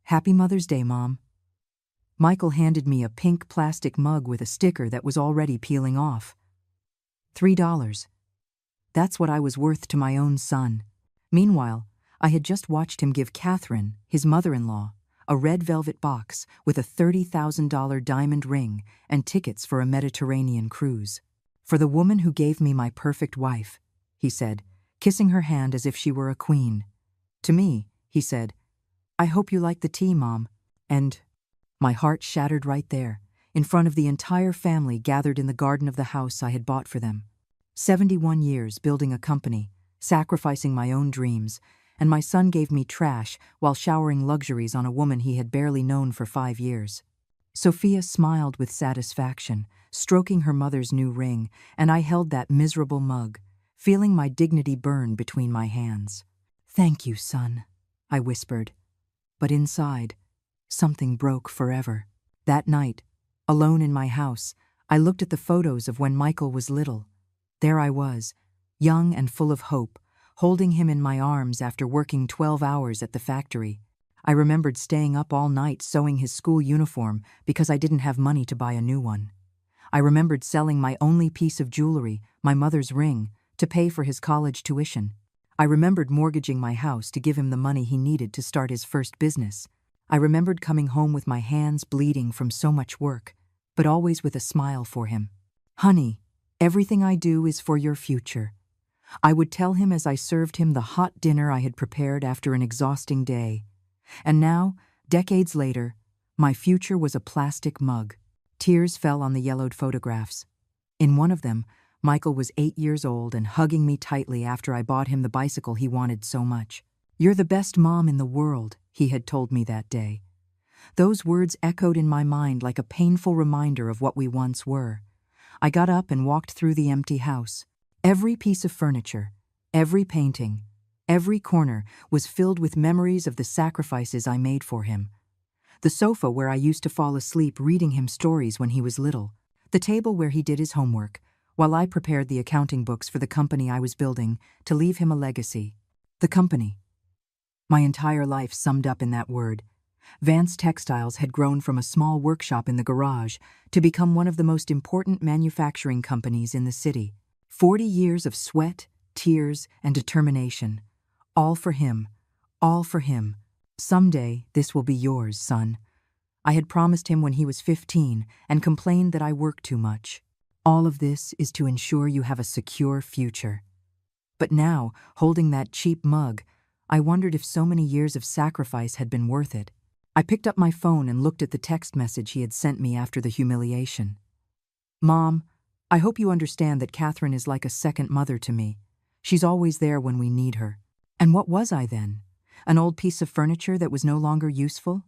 Happy Mother's Day, Mom. Michael handed me a pink plastic mug with a sticker that was already peeling off. $3. That's what I was worth to my own son. Meanwhile, I had just watched him give Catherine, his mother-in-law, a red velvet box with a $30,000 diamond ring and tickets for a Mediterranean cruise. For the woman who gave me my perfect wife, he said, kissing her hand as if she were a queen. To me, he said, I hope you like the tea, Mom. And my heart shattered right there, in front of the entire family gathered in the garden of the house I had bought for them. 71 years building a company, sacrificing my own dreams, and my son gave me trash while showering luxuries on a woman he had barely known for 5 years. Sophia smiled with satisfaction, stroking her mother's new ring, and I held that miserable mug, feeling my dignity burn between my hands. Thank you, son, I whispered. But inside, something broke forever. That night, alone in my house, I looked at the photos of when Michael was little. There I was, young and full of hope, holding him in my arms after working 12 hours at the factory. I remembered staying up all night sewing his school uniform because I didn't have money to buy a new one. I remembered selling my only piece of jewelry, my mother's ring, to pay for his college tuition. I remembered mortgaging my house to give him the money he needed to start his first business. I remembered coming home with my hands bleeding from so much work, but always with a smile for him. Honey, everything I do is for your future. I would tell him as I served him the hot dinner I had prepared after an exhausting day. And now, decades later, my future was a plastic mug. Tears fell on the yellowed photographs. In one of them, Michael was 8 years old and hugging me tightly after I bought him the bicycle he wanted so much. You're the best mom in the world, he had told me that day. Those words echoed in my mind like a painful reminder of what we once were. I got up and walked through the empty house. Every piece of furniture, every painting, every corner was filled with memories of the sacrifices I made for him. The sofa where I used to fall asleep reading him stories when he was little. The table where he did his homework, while I prepared the accounting books for the company I was building to leave him a legacy. The company. My entire life summed up in that word. Vance Textiles had grown from a small workshop in the garage to become one of the most important manufacturing companies in the city. 40 years of sweat, tears, and determination. All for him. All for him. Someday, this will be yours, son. I had promised him when he was 15 and complained that I worked too much. All of this is to ensure you have a secure future. But now, holding that cheap mug, I wondered if so many years of sacrifice had been worth it. I picked up my phone and looked at the text message he had sent me after the humiliation. Mom, I hope you understand that Catherine is like a second mother to me. She's always there when we need her. And what was I then? An old piece of furniture that was no longer useful?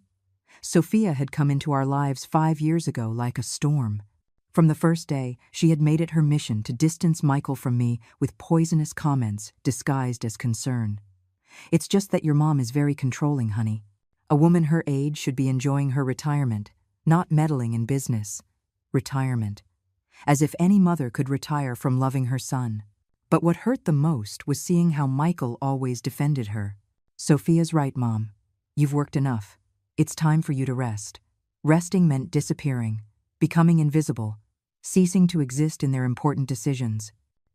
Sophia had come into our lives 5 years ago like a storm. From the first day, she had made it her mission to distance Michael from me with poisonous comments disguised as concern. It's just that your mom is very controlling, honey. A woman her age should be enjoying her retirement, not meddling in business. Retirement. As if any mother could retire from loving her son. But what hurt the most was seeing how Michael always defended her. Sophia's right, Mom. You've worked enough. It's time for you to rest. Resting meant disappearing, becoming invisible, ceasing to exist in their important decisions.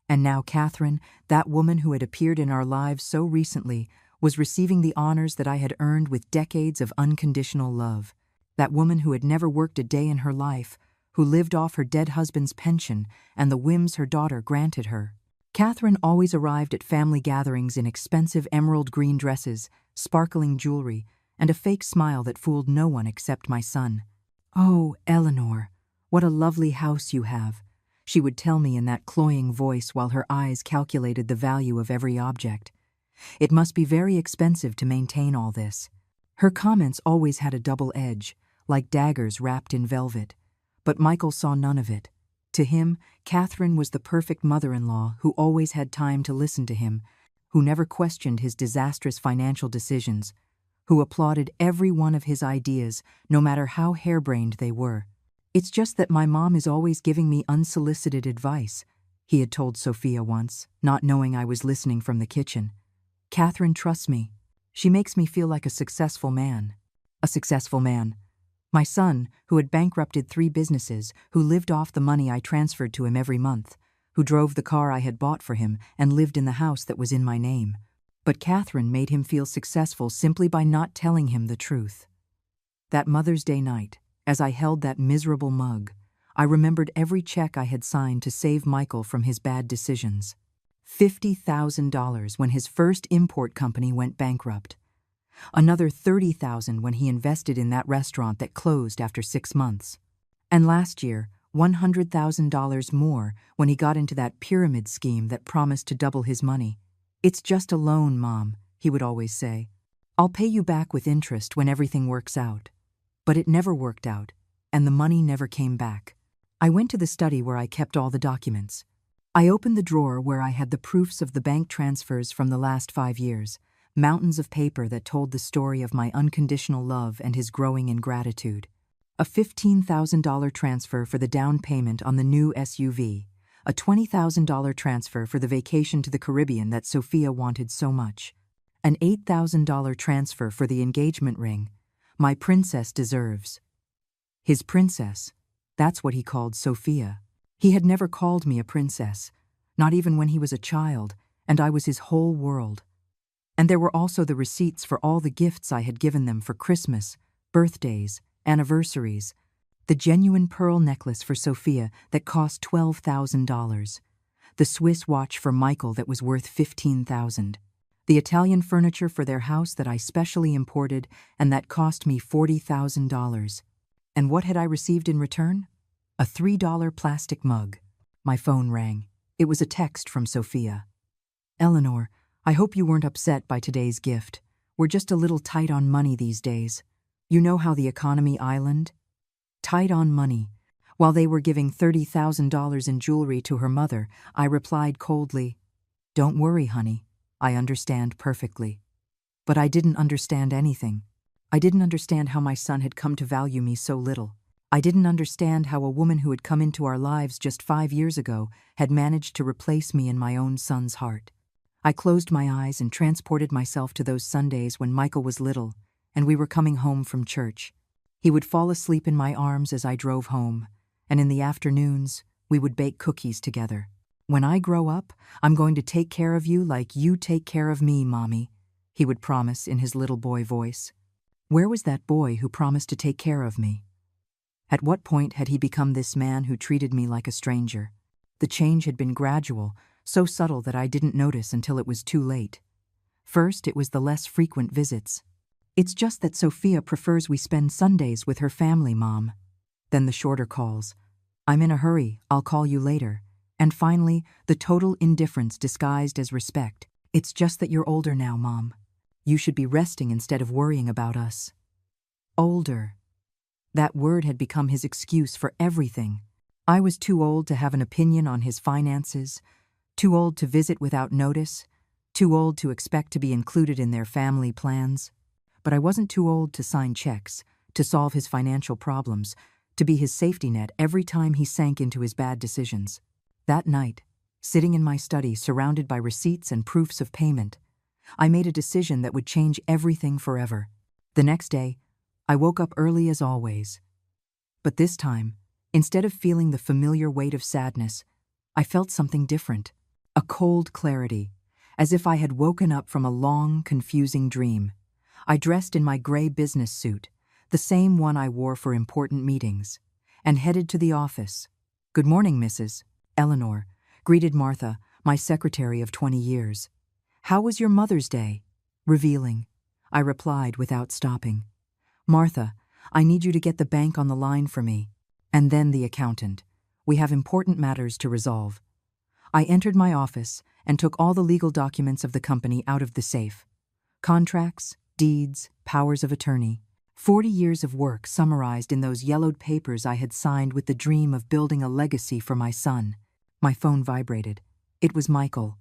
And now Catherine, that woman who had appeared in our lives so recently, was receiving the honors that I had earned with decades of unconditional love. That woman who had never worked a day in her life, who lived off her dead husband's pension and the whims her daughter granted her. Catherine always arrived at family gatherings in expensive emerald green dresses, sparkling jewelry, and a fake smile that fooled no one except my son. Oh, Eleanor, what a lovely house you have, she would tell me in that cloying voice while her eyes calculated the value of every object. It must be very expensive to maintain all this. Her comments always had a double edge, like daggers wrapped in velvet. But Michael saw none of it. To him, Catherine was the perfect mother-in-law who always had time to listen to him, who never questioned his disastrous financial decisions, who applauded every one of his ideas, no matter how harebrained they were. It's just that my mom is always giving me unsolicited advice, he had told Sophia once, not knowing I was listening from the kitchen. Catherine trusts me. She makes me feel like a successful man. A successful man. My son, who had bankrupted 3 businesses, who lived off the money I transferred to him every month, who drove the car I had bought for him and lived in the house that was in my name. But Catherine made him feel successful simply by not telling him the truth. That Mother's Day night, as I held that miserable mug, I remembered every check I had signed to save Michael from his bad decisions. $50,000 when his first import company went bankrupt. Another $30,000 when he invested in that restaurant that closed after 6 months. And last year, $100,000 more when he got into that pyramid scheme that promised to double his money. "It's just a loan, Mom," he would always say. "I'll pay you back with interest when everything works out." But it never worked out, and the money never came back. I went to the study where I kept all the documents. I opened the drawer where I had the proofs of the bank transfers from the last 5 years, mountains of paper that told the story of my unconditional love and his growing ingratitude. A $15,000 transfer for the down payment on the new SUV, a $20,000 transfer for the vacation to the Caribbean that Sophia wanted so much, an $8,000 transfer for the engagement ring my princess deserves. His princess, that's what he called Sophia. He had never called me a princess, not even when he was a child, and I was his whole world. And there were also the receipts for all the gifts I had given them for Christmas, birthdays, anniversaries, the genuine pearl necklace for Sophia that cost $12,000, the Swiss watch for Michael that was worth $15,000, the Italian furniture for their house that I specially imported and that cost me $40,000. And what had I received in return? A $3 plastic mug. My phone rang. It was a text from Sophia. "Eleanor, I hope you weren't upset by today's gift. We're just a little tight on money these days. You know how the economy island? Tight on money." While they were giving $30,000 in jewelry to her mother, I replied coldly, "Don't worry, honey. I understand perfectly." But I didn't understand anything. I didn't understand how my son had come to value me so little. I didn't understand how a woman who had come into our lives just 5 years ago had managed to replace me in my own son's heart. I closed my eyes and transported myself to those Sundays when Michael was little and we were coming home from church. He would fall asleep in my arms as I drove home, and in the afternoons, we would bake cookies together. "When I grow up, I'm going to take care of you like you take care of me, Mommy," he would promise in his little boy voice. Where was that boy who promised to take care of me? At what point had he become this man who treated me like a stranger? The change had been gradual, so subtle that I didn't notice until it was too late. First, it was the less frequent visits. "It's just that Sophia prefers we spend Sundays with her family, Mom." Then the shorter calls. "I'm in a hurry, I'll call you later." And finally, the total indifference disguised as respect. "It's just that you're older now, Mom. You should be resting instead of worrying about us." Older. That word had become his excuse for everything. I was too old to have an opinion on his finances, too old to visit without notice, too old to expect to be included in their family plans. But I wasn't too old to sign checks, to solve his financial problems, to be his safety net every time he sank into his bad decisions. That night, sitting in my study surrounded by receipts and proofs of payment, I made a decision that would change everything forever. The next day, I woke up early as always. But this time, instead of feeling the familiar weight of sadness, I felt something different. A cold clarity, as if I had woken up from a long, confusing dream. I dressed in my gray business suit, the same one I wore for important meetings, and headed to the office. "Good morning, Mrs. Eleanor," greeted Martha, my secretary of 20 years. "How was your Mother's Day?" "Revealing," I replied without stopping. "Martha, I need you to get the bank on the line for me." And then the accountant. "We have important matters to resolve." I entered my office and took all the legal documents of the company out of the safe. Contracts, deeds, powers of attorney. 40 years of work summarized in those yellowed papers I had signed with the dream of building a legacy for my son. My phone vibrated. It was Michael.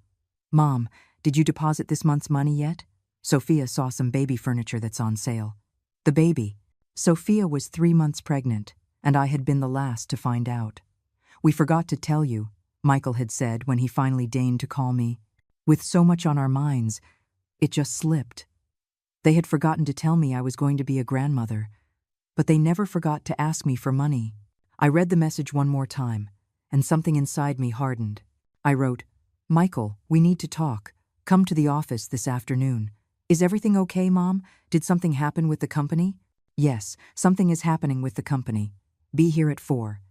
"Mom, did you deposit this month's money yet? Sophia saw some baby furniture that's on sale." The baby. Sophia was 3 months pregnant, and I had been the last to find out. "We forgot to tell you," Michael had said when he finally deigned to call me. "With so much on our minds, it just slipped." They had forgotten to tell me I was going to be a grandmother, but they never forgot to ask me for money. I read the message one more time, and something inside me hardened. I wrote, "Michael, we need to talk. Come to the office this afternoon." "Is everything okay, Mom? Did something happen with the company?" "Yes, something is happening with the company. Be here at 4.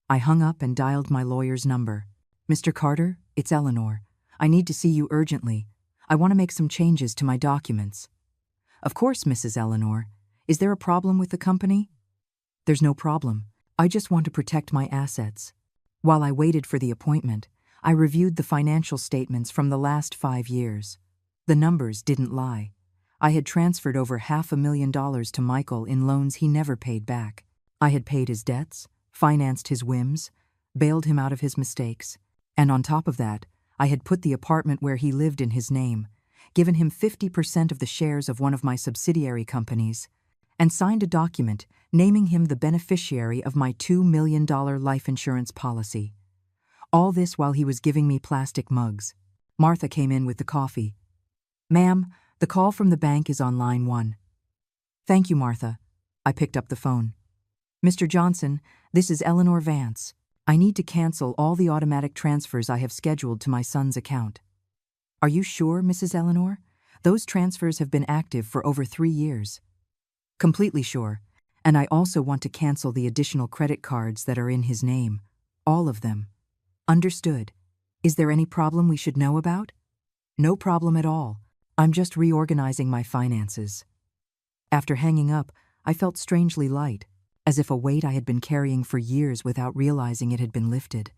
I hung up and dialed my lawyer's number. "Mr. Carter, it's Eleanor. I need to see you urgently. I want to make some changes to my documents." "Of course, Mrs. Eleanor. Is there a problem with the company?" "There's no problem. I just want to protect my assets." While I waited for the appointment, I reviewed the financial statements from the last 5 years. The numbers didn't lie. I had transferred over $500,000 to Michael in loans he never paid back. I had paid his debts, financed his whims, bailed him out of his mistakes, and on top of that, I had put the apartment where he lived in his name, given him 50% of the shares of one of my subsidiary companies, and signed a document naming him the beneficiary of my $2 million life insurance policy. All this while he was giving me plastic mugs. Martha came in with the coffee. "Ma'am, the call from the bank is on line 1. "Thank you, Martha." I picked up the phone. "Mr. Johnson, this is Eleanor Vance. I need to cancel all the automatic transfers I have scheduled to my son's account." "Are you sure, Mrs. Eleanor? Those transfers have been active for over 3 years." "Completely sure. And I also want to cancel the additional credit cards that are in his name. All of them." "Understood. Is there any problem we should know about?" "No problem at all. I'm just reorganizing my finances." After hanging up, I felt strangely light, as if a weight I had been carrying for years without realizing it had been lifted.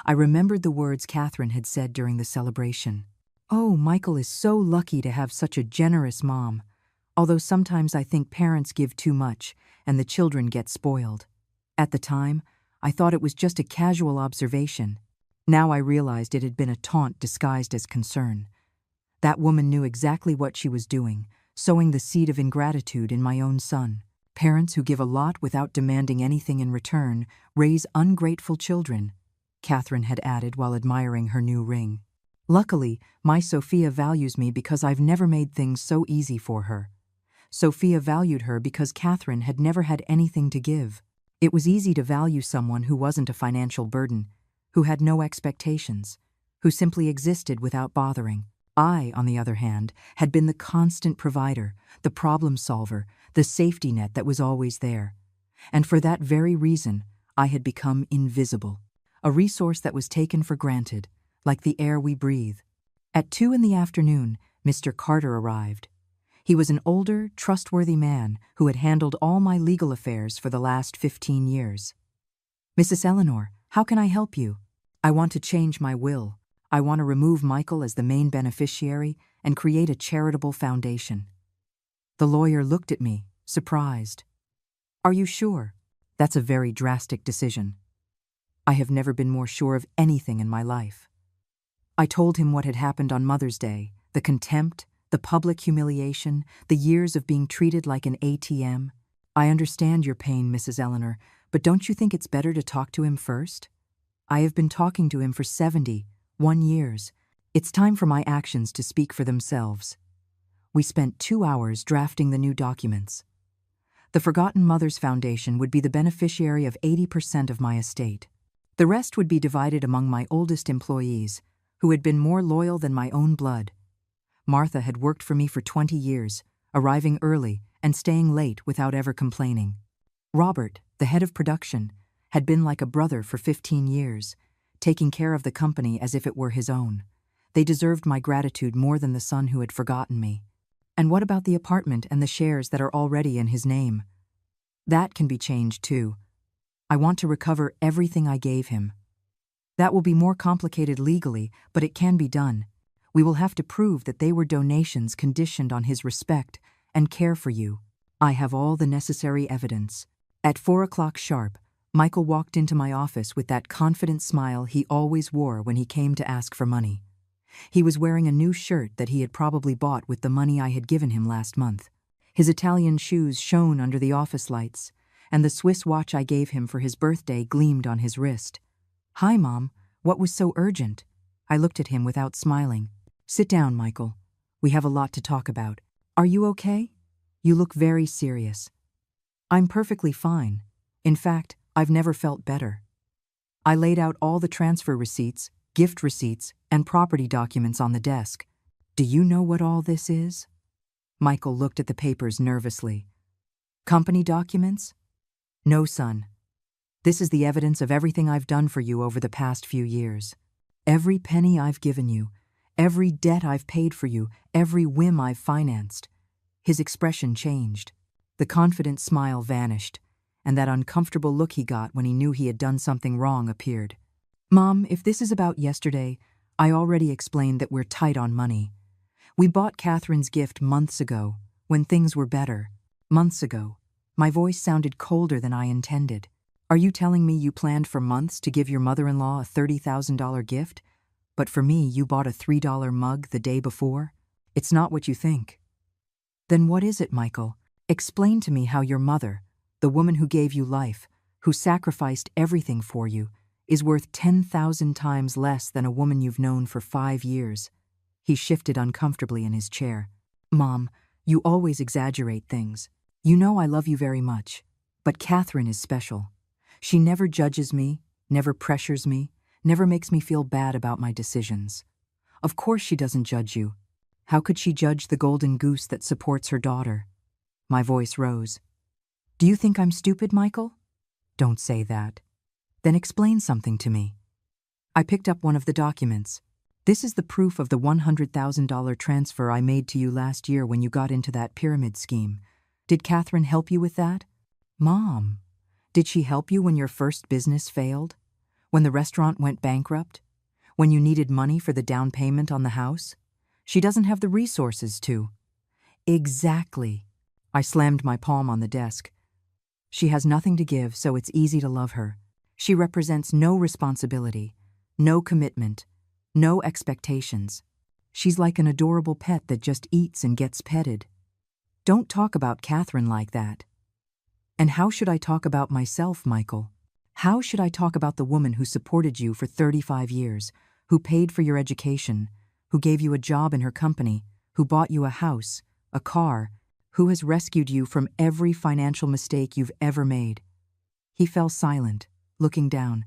I remembered the words Catherine had said during the celebration. "Oh, Michael is so lucky to have such a generous mom," although sometimes I think parents give too much and the children get spoiled. At the time, I thought it was just a casual observation. Now I realized it had been a taunt disguised as concern. That woman knew exactly what she was doing, sowing the seed of ingratitude in my own son. Parents who give a lot without demanding anything in return raise ungrateful children, Catherine had added while admiring her new ring. Luckily, my Sophia values me because I've never made things so easy for her. Sophia valued her because Catherine had never had anything to give. It was easy to value someone who wasn't a financial burden, who had no expectations, who simply existed without bothering. I, on the other hand, had been the constant provider, the problem solver, the safety net that was always there. And for that very reason, I had become invisible, a resource that was taken for granted, like the air we breathe. At 2 in the afternoon, Mr. Carter arrived. He was an older, trustworthy man who had handled all my legal affairs for the last 15 years. "Mrs. Eleanor, how can I help you?" "I want to change my will. I want to remove Michael as the main beneficiary and create a charitable foundation." The lawyer looked at me, surprised. "Are you sure? That's a very drastic decision." I have never been more sure of anything in my life. I told him what had happened on Mother's Day, the contempt, the public humiliation, the years of being treated like an ATM. "I understand your pain, Mrs. Eleanor, but don't you think it's better to talk to him first? I have been talking to him for 71 years. It's time for my actions to speak for themselves." We spent 2 hours drafting the new documents. The Forgotten Mothers Foundation would be the beneficiary of 80% of my estate. The rest would be divided among my oldest employees, who had been more loyal than my own blood. Martha had worked for me for 20 years, arriving early and staying late without ever complaining. Robert, the head of production, had been like a brother for 15 years, taking care of the company as if it were his own. They deserved my gratitude more than the son who had forgotten me. And what about the apartment and the shares that are already in his name? That can be changed too. I want to recover everything I gave him. That will be more complicated legally, but it can be done. We will have to prove that they were donations conditioned on his respect and care for you. I have all the necessary evidence. At 4 o'clock sharp, Michael walked into my office with that confident smile he always wore when he came to ask for money. He was wearing a new shirt that he had probably bought with the money I had given him last month. His Italian shoes shone under the office lights, and the Swiss watch I gave him for his birthday gleamed on his wrist. "Hi, Mom. What was so urgent?" I looked at him without smiling. "Sit down, Michael. We have a lot to talk about. Are you okay? You look very serious. I'm perfectly fine. In fact, I've never felt better. I laid out all the transfer receipts, gift receipts, and property documents on the desk. Do you know what all this is? Michael looked at the papers nervously. Company documents? No, son. This is the evidence of everything I've done for you over the past few years. Every penny I've given you, every debt I've paid for you, every whim I've financed. His expression changed. The confident smile vanished, and that uncomfortable look he got when he knew he had done something wrong appeared. Mom, if this is about yesterday, I already explained that we're tight on money. We bought Catherine's gift months ago, when things were better. Months ago. My voice sounded colder than I intended. Are you telling me you planned for months to give your mother-in-law a $30,000 gift? But for me, you bought a $3 mug the day before? It's not what you think. Then what is it, Michael? Explain to me how your mother, the woman who gave you life, who sacrificed everything for you, is worth 10,000 times less than a woman you've known for 5 years. He shifted uncomfortably in his chair. Mom, you always exaggerate things. You know I love you very much. But Catherine is special. She never judges me, never pressures me, never makes me feel bad about my decisions. Of course she doesn't judge you. How could she judge the golden goose that supports her daughter? My voice rose. Do you think I'm stupid, Michael? Don't say that. Then explain something to me. I picked up one of the documents. This is the proof of the $100,000 transfer I made to you last year when you got into that pyramid scheme. Did Catherine help you with that? Mom, did she help you when your first business failed? When the restaurant went bankrupt? When you needed money for the down payment on the house? She doesn't have the resources to. Exactly. I slammed my palm on the desk. She has nothing to give, so it's easy to love her. She represents no responsibility, no commitment, no expectations. She's like an adorable pet that just eats and gets petted. Don't talk about Catherine like that. And how should I talk about myself, Michael? How should I talk about the woman who supported you for 35 years, who paid for your education, who gave you a job in her company, who bought you a house, a car, who has rescued you from every financial mistake you've ever made? He fell silent, looking down.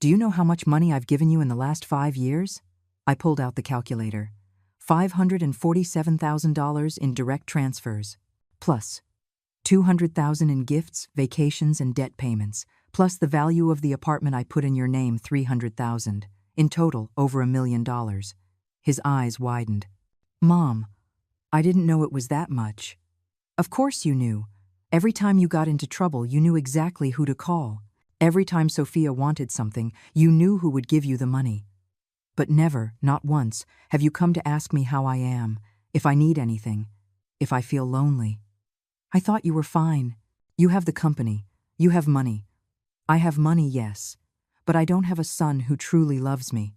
Do you know how much money I've given you in the last 5 years? I pulled out the calculator. $547,000 in direct transfers, plus $200,000 in gifts, vacations, and debt payments, plus the value of the apartment I put in your name, $300,000. In total, over $1 million. His eyes widened. Mom, I didn't know it was that much. Of course you knew. Every time you got into trouble, you knew exactly who to call. Every time Sophia wanted something, you knew who would give you the money. But never, not once, have you come to ask me how I am, if I need anything, if I feel lonely. I thought you were fine. You have the company. You have money. I have money, yes, but I don't have a son who truly loves me.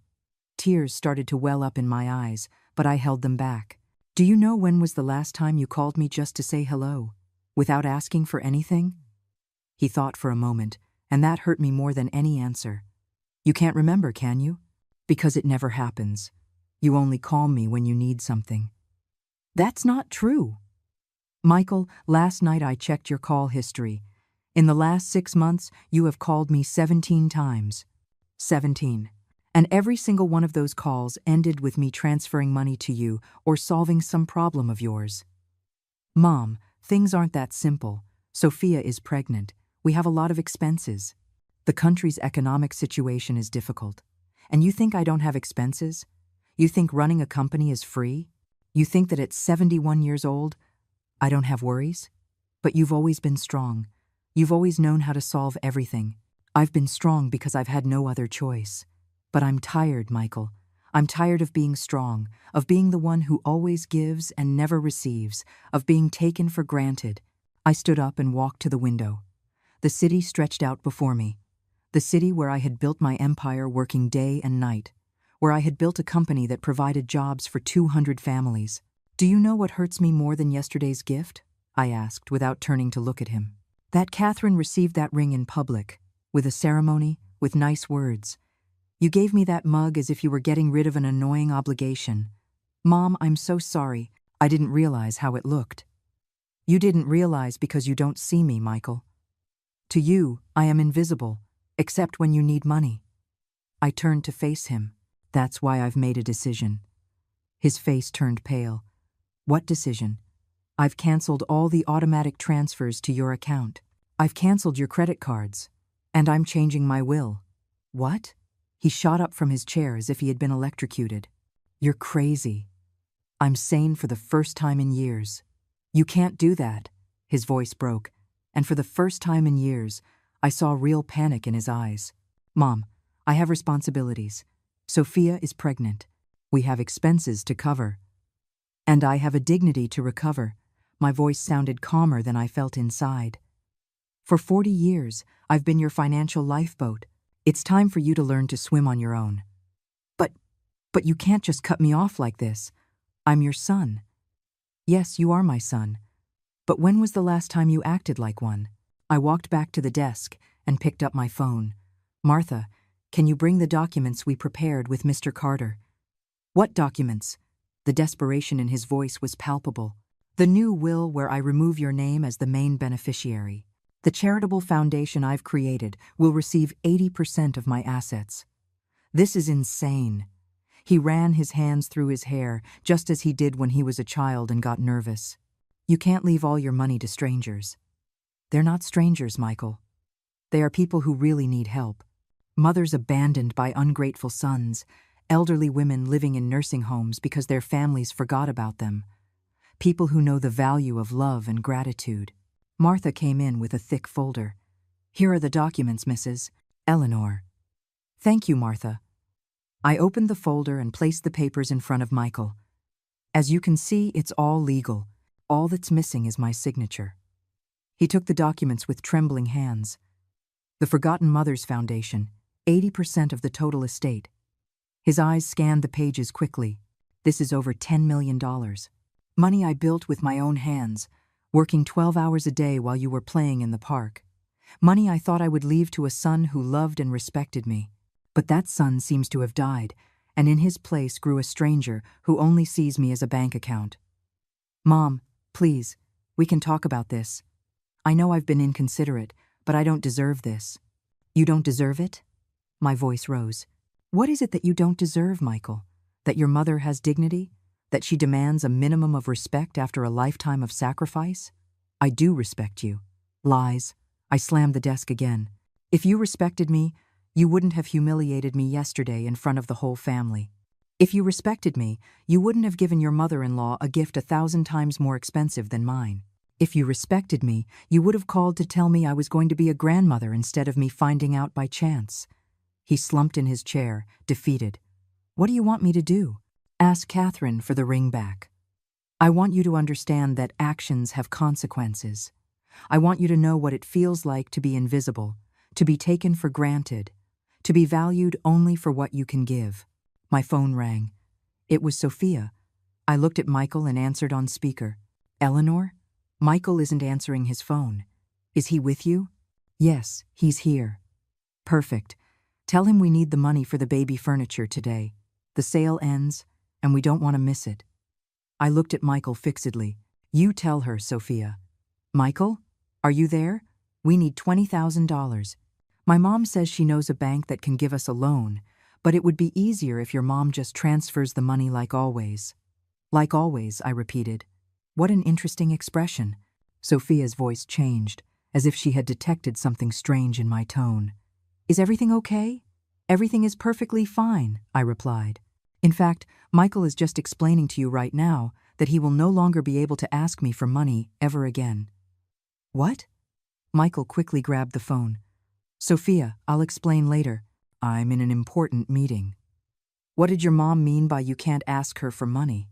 Tears started to well up in my eyes, but I held them back. Do you know when was the last time you called me just to say hello, without asking for anything? He thought for a moment, and that hurt me more than any answer. You can't remember, can you? Because it never happens. You only call me when you need something. That's not true. Michael, last night I checked your call history. In the last 6 months, you have called me 17 times. 17. And every single one of those calls ended with me transferring money to you or solving some problem of yours. Mom, things aren't that simple. Sophia is pregnant. We have a lot of expenses. The country's economic situation is difficult. And you think I don't have expenses? You think running a company is free? You think that at 71 years old, I don't have worries? But you've always been strong. You've always known how to solve everything. I've been strong because I've had no other choice. But I'm tired, Michael. I'm tired of being strong, of being the one who always gives and never receives, of being taken for granted. I stood up and walked to the window. The city stretched out before me. The city where I had built my empire working day and night, where I had built a company that provided jobs for 200 families. Do you know what hurts me more than yesterday's gift? I asked without turning to look at him. That Catherine received that ring in public, with a ceremony, with nice words. You gave me that mug as if you were getting rid of an annoying obligation. Mom, I'm so sorry. I didn't realize how it looked. You didn't realize because you don't see me, Michael. To you, I am invisible, except when you need money. I turned to face him. That's why I've made a decision. His face turned pale. What decision? I've canceled all the automatic transfers to your account. I've canceled your credit cards. And I'm changing my will. What? He shot up from his chair as if he had been electrocuted. You're crazy. I'm sane for the first time in years. You can't do that. His voice broke, and for the first time in years, I saw real panic in his eyes. Mom, I have responsibilities. Sophia is pregnant. We have expenses to cover. And I have a dignity to recover. My voice sounded calmer than I felt inside. For 40 years, I've been your financial lifeboat. It's time for you to learn to swim on your own. But you can't just cut me off like this. I'm your son. Yes, you are my son. But when was the last time you acted like one? I walked back to the desk and picked up my phone. Martha, can you bring the documents we prepared with Mr. Carter? What documents? The desperation in his voice was palpable. The new will where I remove your name as the main beneficiary. The charitable foundation I've created will receive 80% of my assets. This is insane. He ran his hands through his hair, just as he did when he was a child and got nervous. You can't leave all your money to strangers. They're not strangers, Michael. They are people who really need help. Mothers abandoned by ungrateful sons, elderly women living in nursing homes because their families forgot about them. People who know the value of love and gratitude. Martha came in with a thick folder. Here are the documents, Mrs. Eleanor. Thank you, Martha. I opened the folder and placed the papers in front of Michael. As you can see, it's all legal. All that's missing is my signature. He took the documents with trembling hands. The Forgotten Mothers Foundation, 80% of the total estate. His eyes scanned the pages quickly. This is over $10 million. Money I built with my own hands, working 12 hours a day while you were playing in the park. Money I thought I would leave to a son who loved and respected me. But that son seems to have died, and in his place grew a stranger who only sees me as a bank account. Mom, please, we can talk about this. I know I've been inconsiderate, but I don't deserve this. You don't deserve it? My voice rose. What is it that you don't deserve, Michael? That your mother has dignity? That she demands a minimum of respect after a lifetime of sacrifice? I do respect you. Lies. I slammed the desk again. If you respected me, you wouldn't have humiliated me yesterday in front of the whole family. If you respected me, you wouldn't have given your mother-in-law a gift 1,000 times more expensive than mine. If you respected me, you would have called to tell me I was going to be a grandmother instead of me finding out by chance. He slumped in his chair, defeated. What do you want me to do? Ask Catherine for the ring back. I want you to understand that actions have consequences. I want you to know what it feels like to be invisible, to be taken for granted, to be valued only for what you can give. My phone rang. It was Sophia. I looked at Michael and answered on speaker. Eleanor? Michael isn't answering his phone. Is he with you? Yes, he's here. Perfect. Tell him we need the money for the baby furniture today. The sale ends, and we don't want to miss it. I looked at Michael fixedly. You tell her, Sophia. Michael? Are you there? We need $20,000. My mom says she knows a bank that can give us a loan, but it would be easier if your mom just transfers the money like always. Like always, I repeated. What an interesting expression. Sophia's voice changed, as if she had detected something strange in my tone. Is everything okay? Everything is perfectly fine, I replied. In fact, Michael is just explaining to you right now that he will no longer be able to ask me for money ever again. What? Michael quickly grabbed the phone. Sophia, I'll explain later. I'm in an important meeting. What did your mom mean by you can't ask her for money?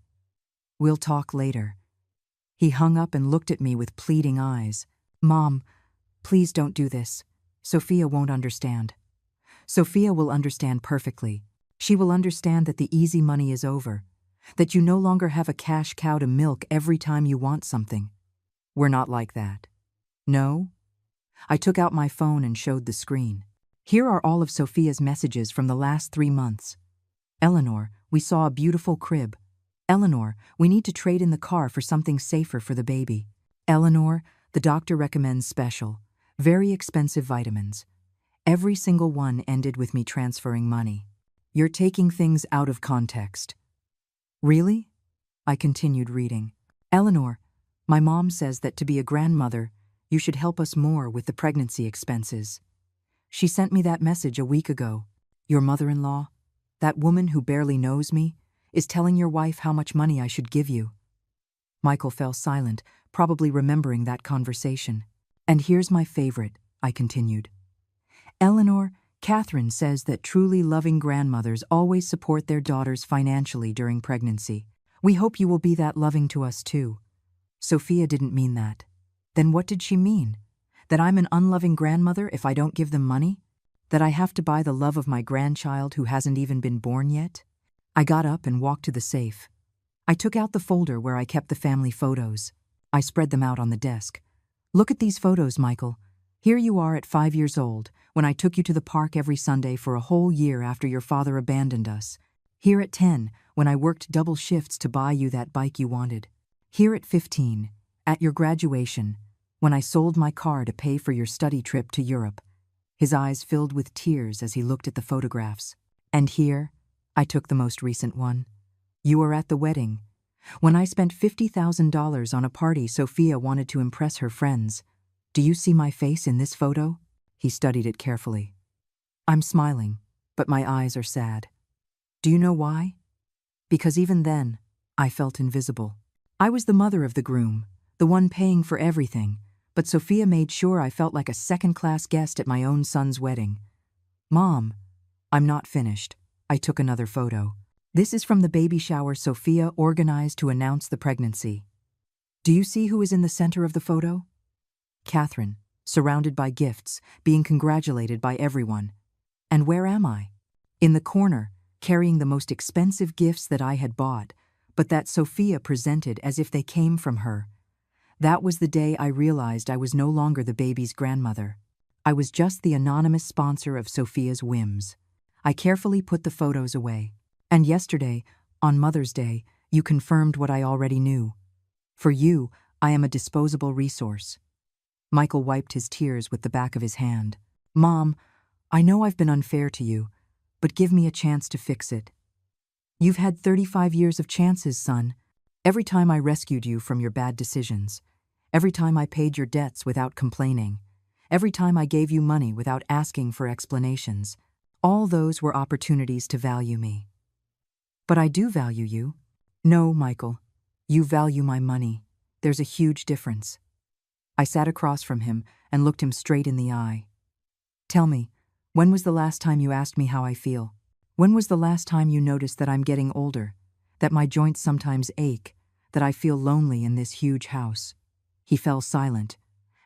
We'll talk later. He hung up and looked at me with pleading eyes. Mom, please don't do this. Sophia won't understand. Sophia will understand perfectly. She will understand that the easy money is over, that you no longer have a cash cow to milk every time you want something. We're not like that. No? I took out my phone and showed the screen. Here are all of Sophia's messages from the last 3 months. Eleanor, we saw a beautiful crib. Eleanor, we need to trade in the car for something safer for the baby. Eleanor, the doctor recommends special, very expensive vitamins. Every single one ended with me transferring money. You're taking things out of context. Really? I continued reading. Eleanor, my mom says that to be a grandmother, you should help us more with the pregnancy expenses. She sent me that message a week ago. Your mother-in-law, that woman who barely knows me, is telling your wife how much money I should give you. Michael fell silent, probably remembering that conversation. And here's my favorite, I continued. Eleanor, Catherine says that truly loving grandmothers always support their daughters financially during pregnancy. We hope you will be that loving to us too. Sophia didn't mean that. Then what did she mean? That I'm an unloving grandmother if I don't give them money? That I have to buy the love of my grandchild who hasn't even been born yet? I got up and walked to the safe. I took out the folder where I kept the family photos. I spread them out on the desk. Look at these photos, Michael. Here you are at 5 years old, when I took you to the park every Sunday for a whole year after your father abandoned us. Here at 10, when I worked double shifts to buy you that bike you wanted. Here at 15, at your graduation, when I sold my car to pay for your study trip to Europe. His eyes filled with tears as he looked at the photographs. And here, I took the most recent one. You were at the wedding, when I spent $50,000 on a party Sophia wanted to impress her friends. Do you see my face in this photo? He studied it carefully. I'm smiling, but my eyes are sad. Do you know why? Because even then, I felt invisible. I was the mother of the groom, the one paying for everything, but Sophia made sure I felt like a second-class guest at my own son's wedding. Mom, I'm not finished. I took another photo. This is from the baby shower Sophia organized to announce the pregnancy. Do you see who is in the center of the photo? Catherine, surrounded by gifts, being congratulated by everyone. And where am I? In the corner, carrying the most expensive gifts that I had bought, but that Sophia presented as if they came from her. That was the day I realized I was no longer the baby's grandmother. I was just the anonymous sponsor of Sophia's whims. I carefully put the photos away. And yesterday, on Mother's Day, you confirmed what I already knew. For you, I am a disposable resource. Michael wiped his tears with the back of his hand. Mom, I know I've been unfair to you, but give me a chance to fix it. You've had 35 years of chances, son. Every time I rescued you from your bad decisions. Every time I paid your debts without complaining. Every time I gave you money without asking for explanations. All those were opportunities to value me. But I do value you. No, Michael. You value my money. There's a huge difference. I sat across from him and looked him straight in the eye. Tell me, when was the last time you asked me how I feel? When was the last time you noticed that I'm getting older? That my joints sometimes ache? That I feel lonely in this huge house? He fell silent,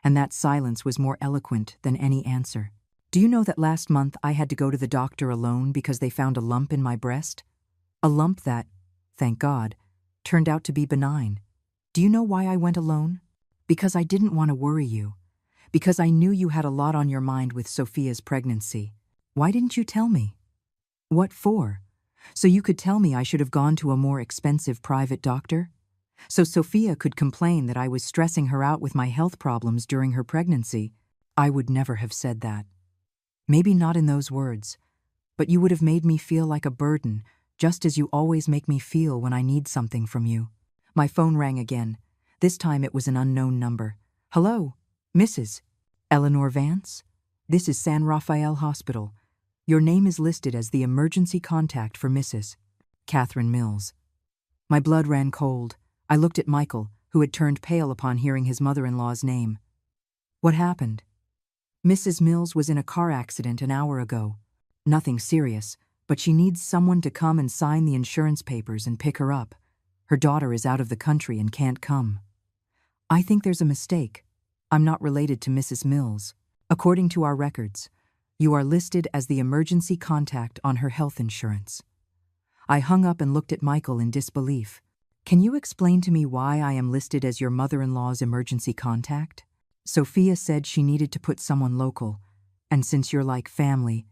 and that silence was more eloquent than any answer. Do you know that last month I had to go to the doctor alone because they found a lump in my breast? A lump that, thank God, turned out to be benign. Do you know why I went alone? Because I didn't want to worry you. Because I knew you had a lot on your mind with Sophia's pregnancy. Why didn't you tell me? What for? So you could tell me I should have gone to a more expensive private doctor? So Sophia could complain that I was stressing her out with my health problems during her pregnancy? I would never have said that. Maybe not in those words, but you would have made me feel like a burden, just as you always make me feel when I need something from you. My phone rang again. This time it was an unknown number. Hello, Mrs. Eleanor Vance? This is San Rafael Hospital. Your name is listed as the emergency contact for Mrs. Catherine Mills. My blood ran cold. I looked at Michael, who had turned pale upon hearing his mother-in-law's name. What happened? Mrs. Mills was in a car accident an hour ago. Nothing serious, but she needs someone to come and sign the insurance papers and pick her up. Her daughter is out of the country and can't come. I think there's a mistake. I'm not related to Mrs. Mills. According to our records, you are listed as the emergency contact on her health insurance. I hung up and looked at Michael in disbelief. Can you explain to me why I am listed as your mother-in-law's emergency contact? Sophia said she needed to put someone local, and since you're like family.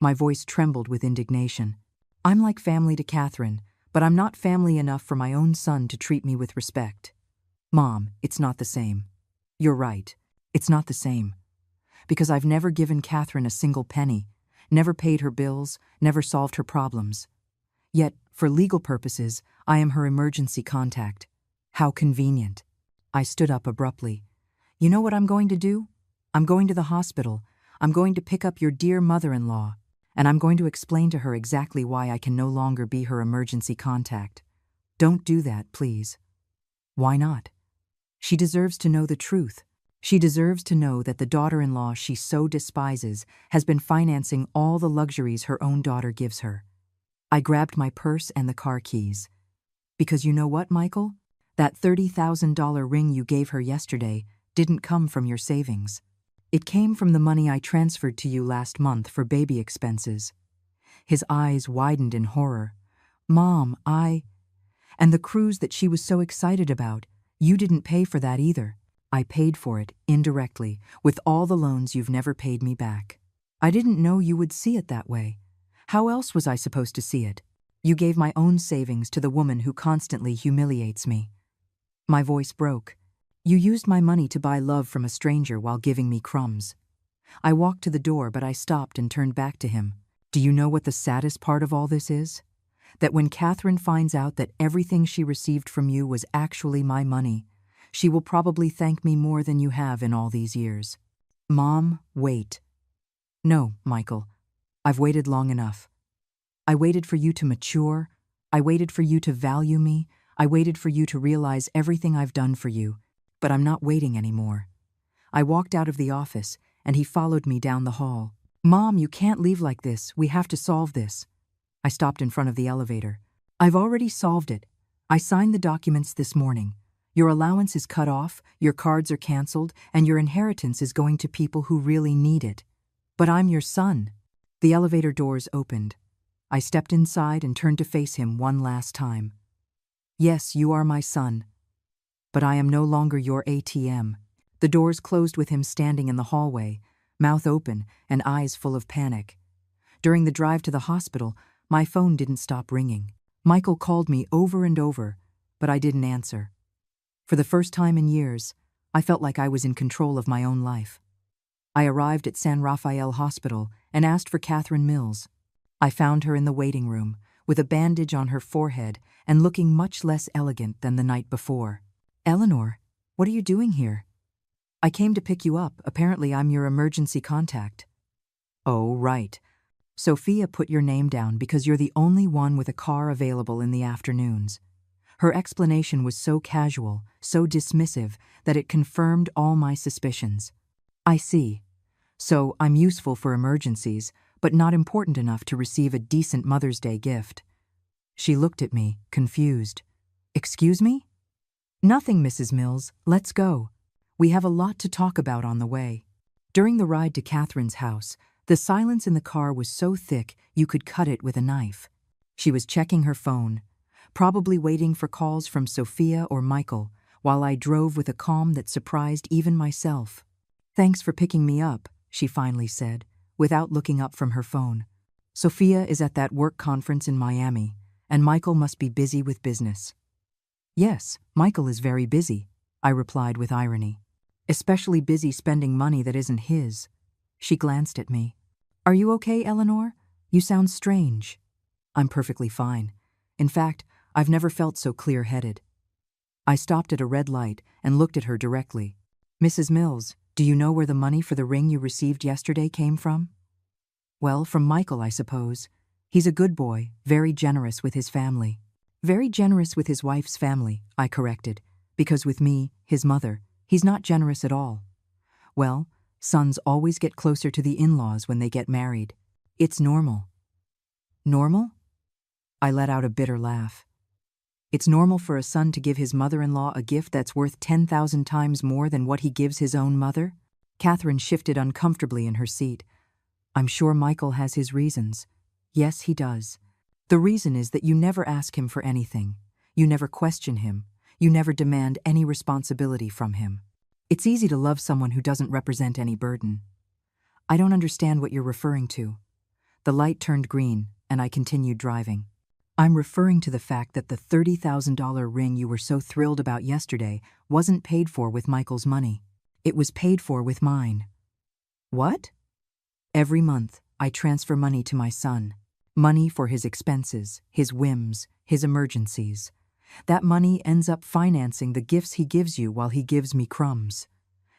My voice trembled with indignation. I'm like family to Catherine, but I'm not family enough for my own son to treat me with respect. Mom, it's not the same. You're right. It's not the same. Because I've never given Catherine a single penny, never paid her bills, never solved her problems. Yet, for legal purposes, I am her emergency contact. How convenient. I stood up abruptly. You know what I'm going to do? I'm going to the hospital. I'm going to pick up your dear mother-in-law, and I'm going to explain to her exactly why I can no longer be her emergency contact. Don't do that, please. Why not? She deserves to know the truth. She deserves to know that the daughter-in-law she so despises has been financing all the luxuries her own daughter gives her. I grabbed my purse and the car keys. Because you know what, Michael? That $30,000 ring you gave her yesterday didn't come from your savings. It came from the money I transferred to you last month for baby expenses. His eyes widened in horror. Mom, And the cruise that she was so excited about, you didn't pay for that either. I paid for it, indirectly, with all the loans you've never paid me back. I didn't know you would see it that way. How else was I supposed to see it? You gave my own savings to the woman who constantly humiliates me. My voice broke. You used my money to buy love from a stranger while giving me crumbs. I walked to the door, but I stopped and turned back to him. Do you know what the saddest part of all this is? That when Catherine finds out that everything she received from you was actually my money, she will probably thank me more than you have in all these years. Mom, wait. No, Michael. I've waited long enough. I waited for you to mature. I waited for you to value me. I waited for you to realize everything I've done for you. But I'm not waiting anymore. I walked out of the office, and he followed me down the hall. Mom, you can't leave like this. We have to solve this. I stopped in front of the elevator. I've already solved it. I signed the documents this morning. Your allowance is cut off, your cards are canceled, and your inheritance is going to people who really need it. But I'm your son. The elevator doors opened. I stepped inside and turned to face him one last time. Yes, you are my son. But I am no longer your ATM. The doors closed with him standing in the hallway, mouth open and eyes full of panic. During the drive to the hospital, my phone didn't stop ringing. Michael called me over and over, but I didn't answer. For the first time in years, I felt like I was in control of my own life. I arrived at San Rafael Hospital and asked for Catherine Mills. I found her in the waiting room, with a bandage on her forehead and looking much less elegant than the night before. Eleanor, what are you doing here? I came to pick you up. Apparently I'm your emergency contact. Oh, right. Sophia put your name down because you're the only one with a car available in the afternoons. Her explanation was so casual, so dismissive, that it confirmed all my suspicions. I see. So I'm useful for emergencies, but not important enough to receive a decent Mother's Day gift. She looked at me, confused. Excuse me? Nothing, Mrs. Mills. Let's go. We have a lot to talk about on the way. During the ride to Catherine's house, the silence in the car was so thick you could cut it with a knife. She was checking her phone, probably waiting for calls from Sophia or Michael, while I drove with a calm that surprised even myself. Thanks for picking me up, she finally said, without looking up from her phone. Sophia is at that work conference in Miami, and Michael must be busy with business. Yes, Michael is very busy, I replied with irony. Especially busy spending money that isn't his. She glanced at me. Are you okay, Eleanor? You sound strange. I'm perfectly fine. In fact, I've never felt so clear-headed. I stopped at a red light and looked at her directly. Mrs. Mills, do you know where the money for the ring you received yesterday came from? Well, from Michael, I suppose. He's a good boy, very generous with his family. Very generous with his wife's family, I corrected, because with me, his mother, he's not generous at all. Well, sons always get closer to the in-laws when they get married. It's normal. Normal? I let out a bitter laugh. It's normal for a son to give his mother-in-law a gift that's worth 10,000 times more than what he gives his own mother? Catherine shifted uncomfortably in her seat. I'm sure Michael has his reasons. Yes, he does. The reason is that you never ask him for anything. You never question him. You never demand any responsibility from him. It's easy to love someone who doesn't represent any burden. I don't understand what you're referring to. The light turned green, and I continued driving. I'm referring to the fact that the $30,000 ring you were so thrilled about yesterday wasn't paid for with Michael's money. It was paid for with mine. What? Every month, I transfer money to my son. Money for his expenses, his whims, his emergencies. That money ends up financing the gifts he gives you while he gives me crumbs.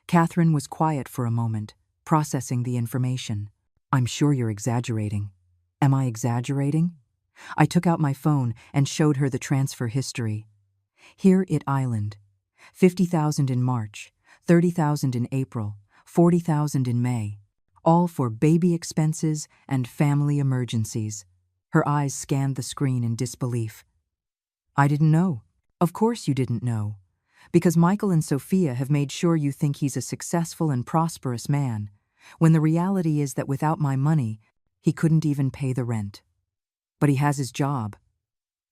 Catherine was quiet for a moment, processing the information. I'm sure you're exaggerating. Am I exaggerating? I took out my phone and showed her the transfer history. Here it island. 50,000 in March, 30,000 in April, 40,000 in May. All for baby expenses and family emergencies. Her eyes scanned the screen in disbelief. I didn't know. Of course you didn't know. Because Michael and Sophia have made sure you think he's a successful and prosperous man, when the reality is that without my money, he couldn't even pay the rent. But he has his job.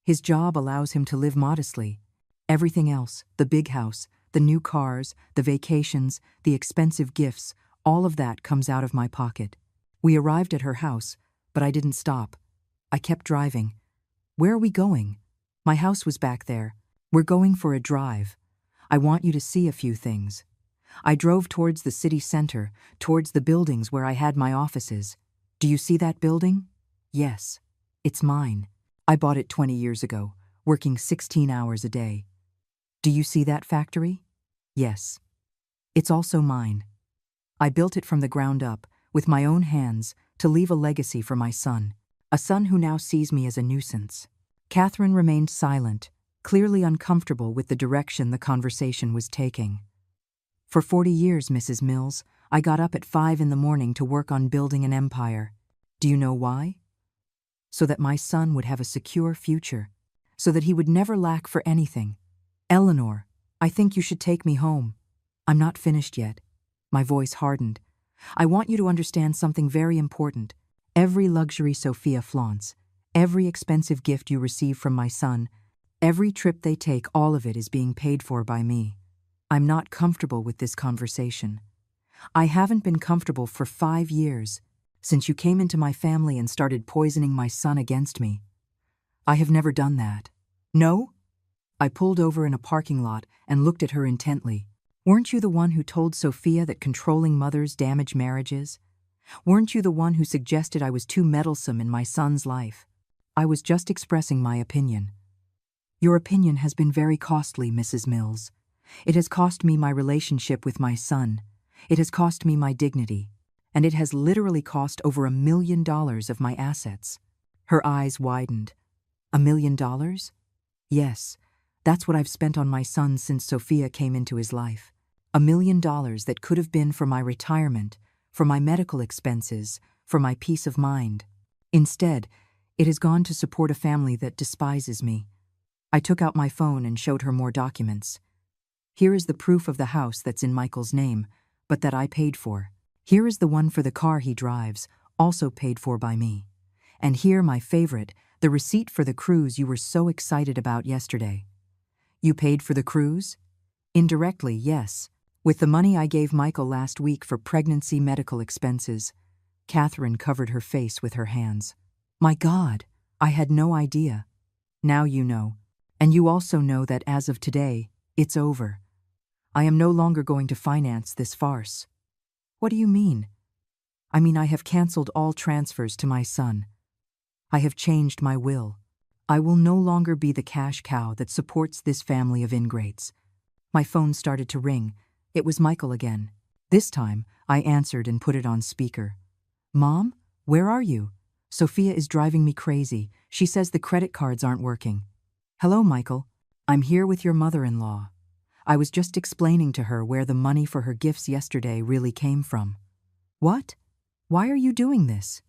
His job allows him to live modestly. Everything else, the big house, the new cars, the vacations, the expensive gifts, all of that comes out of my pocket. We arrived at her house, but I didn't stop. I kept driving. Where are we going? My house was back there. We're going for a drive. I want you to see a few things. I drove towards the city center, towards the buildings where I had my offices. Do you see that building? Yes. It's mine. I bought it 20 years ago, working 16 hours a day. Do you see that factory? Yes. It's also mine. I built it from the ground up, with my own hands, to leave a legacy for my son, a son who now sees me as a nuisance. Catherine remained silent, clearly uncomfortable with the direction the conversation was taking. For 40 years, Mrs. Mills, I got up at 5 in the morning to work on building an empire. Do you know why? So that my son would have a secure future, so that he would never lack for anything. Eleanor, I think you should take me home. I'm not finished yet. My voice hardened. I want you to understand something very important. Every luxury Sophia flaunts, every expensive gift you receive from my son, every trip they take, all of it is being paid for by me. I'm not comfortable with this conversation. I haven't been comfortable for 5 years, since you came into my family and started poisoning my son against me. I have never done that. No? I pulled over in a parking lot and looked at her intently. Weren't you the one who told Sophia that controlling mothers damage marriages? Weren't you the one who suggested I was too meddlesome in my son's life? I was just expressing my opinion. Your opinion has been very costly, Mrs. Mills. It has cost me my relationship with my son. It has cost me my dignity. And it has literally cost over $1 million of my assets. Her eyes widened. $1 million? Yes, that's what I've spent on my son since Sophia came into his life. $1 million that could have been for my retirement, for my medical expenses, for my peace of mind. Instead, it has gone to support a family that despises me. I took out my phone and showed her more documents. Here is the proof of the house that's in Michael's name, but that I paid for. Here is the one for the car he drives, also paid for by me. And here, my favorite, the receipt for the cruise you were so excited about yesterday. You paid for the cruise? Indirectly, yes. With the money I gave Michael last week for pregnancy medical expenses. Catherine covered her face with her hands. My God, I had no idea. Now you know. And you also know that as of today, it's over. I am no longer going to finance this farce. What do you mean? I mean I have canceled all transfers to my son. I have changed my will. I will no longer be the cash cow that supports this family of ingrates. My phone started to ring. It was Michael again. This time, I answered and put it on speaker. Mom, where are you? Sophia is driving me crazy. She says the credit cards aren't working. Hello, Michael. I'm here with your mother-in-law. I was just explaining to her where the money for her gifts yesterday really came from. What? Why are you doing this?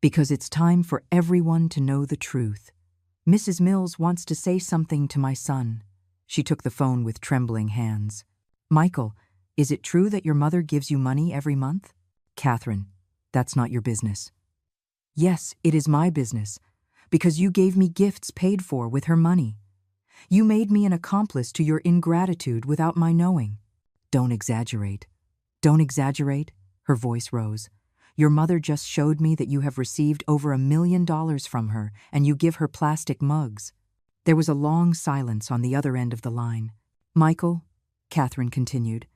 Because it's time for everyone to know the truth. Mrs. Mills wants to say something to my son. She took the phone with trembling hands. Michael, is it true that your mother gives you money every month? Catherine, that's not your business. Yes, it is my business, because you gave me gifts paid for with her money. You made me an accomplice to your ingratitude without my knowing. Don't exaggerate. Don't exaggerate, her voice rose. Your mother just showed me that you have received over $1 million from her and you give her plastic mugs." There was a long silence on the other end of the line. "Michael," Catherine continued,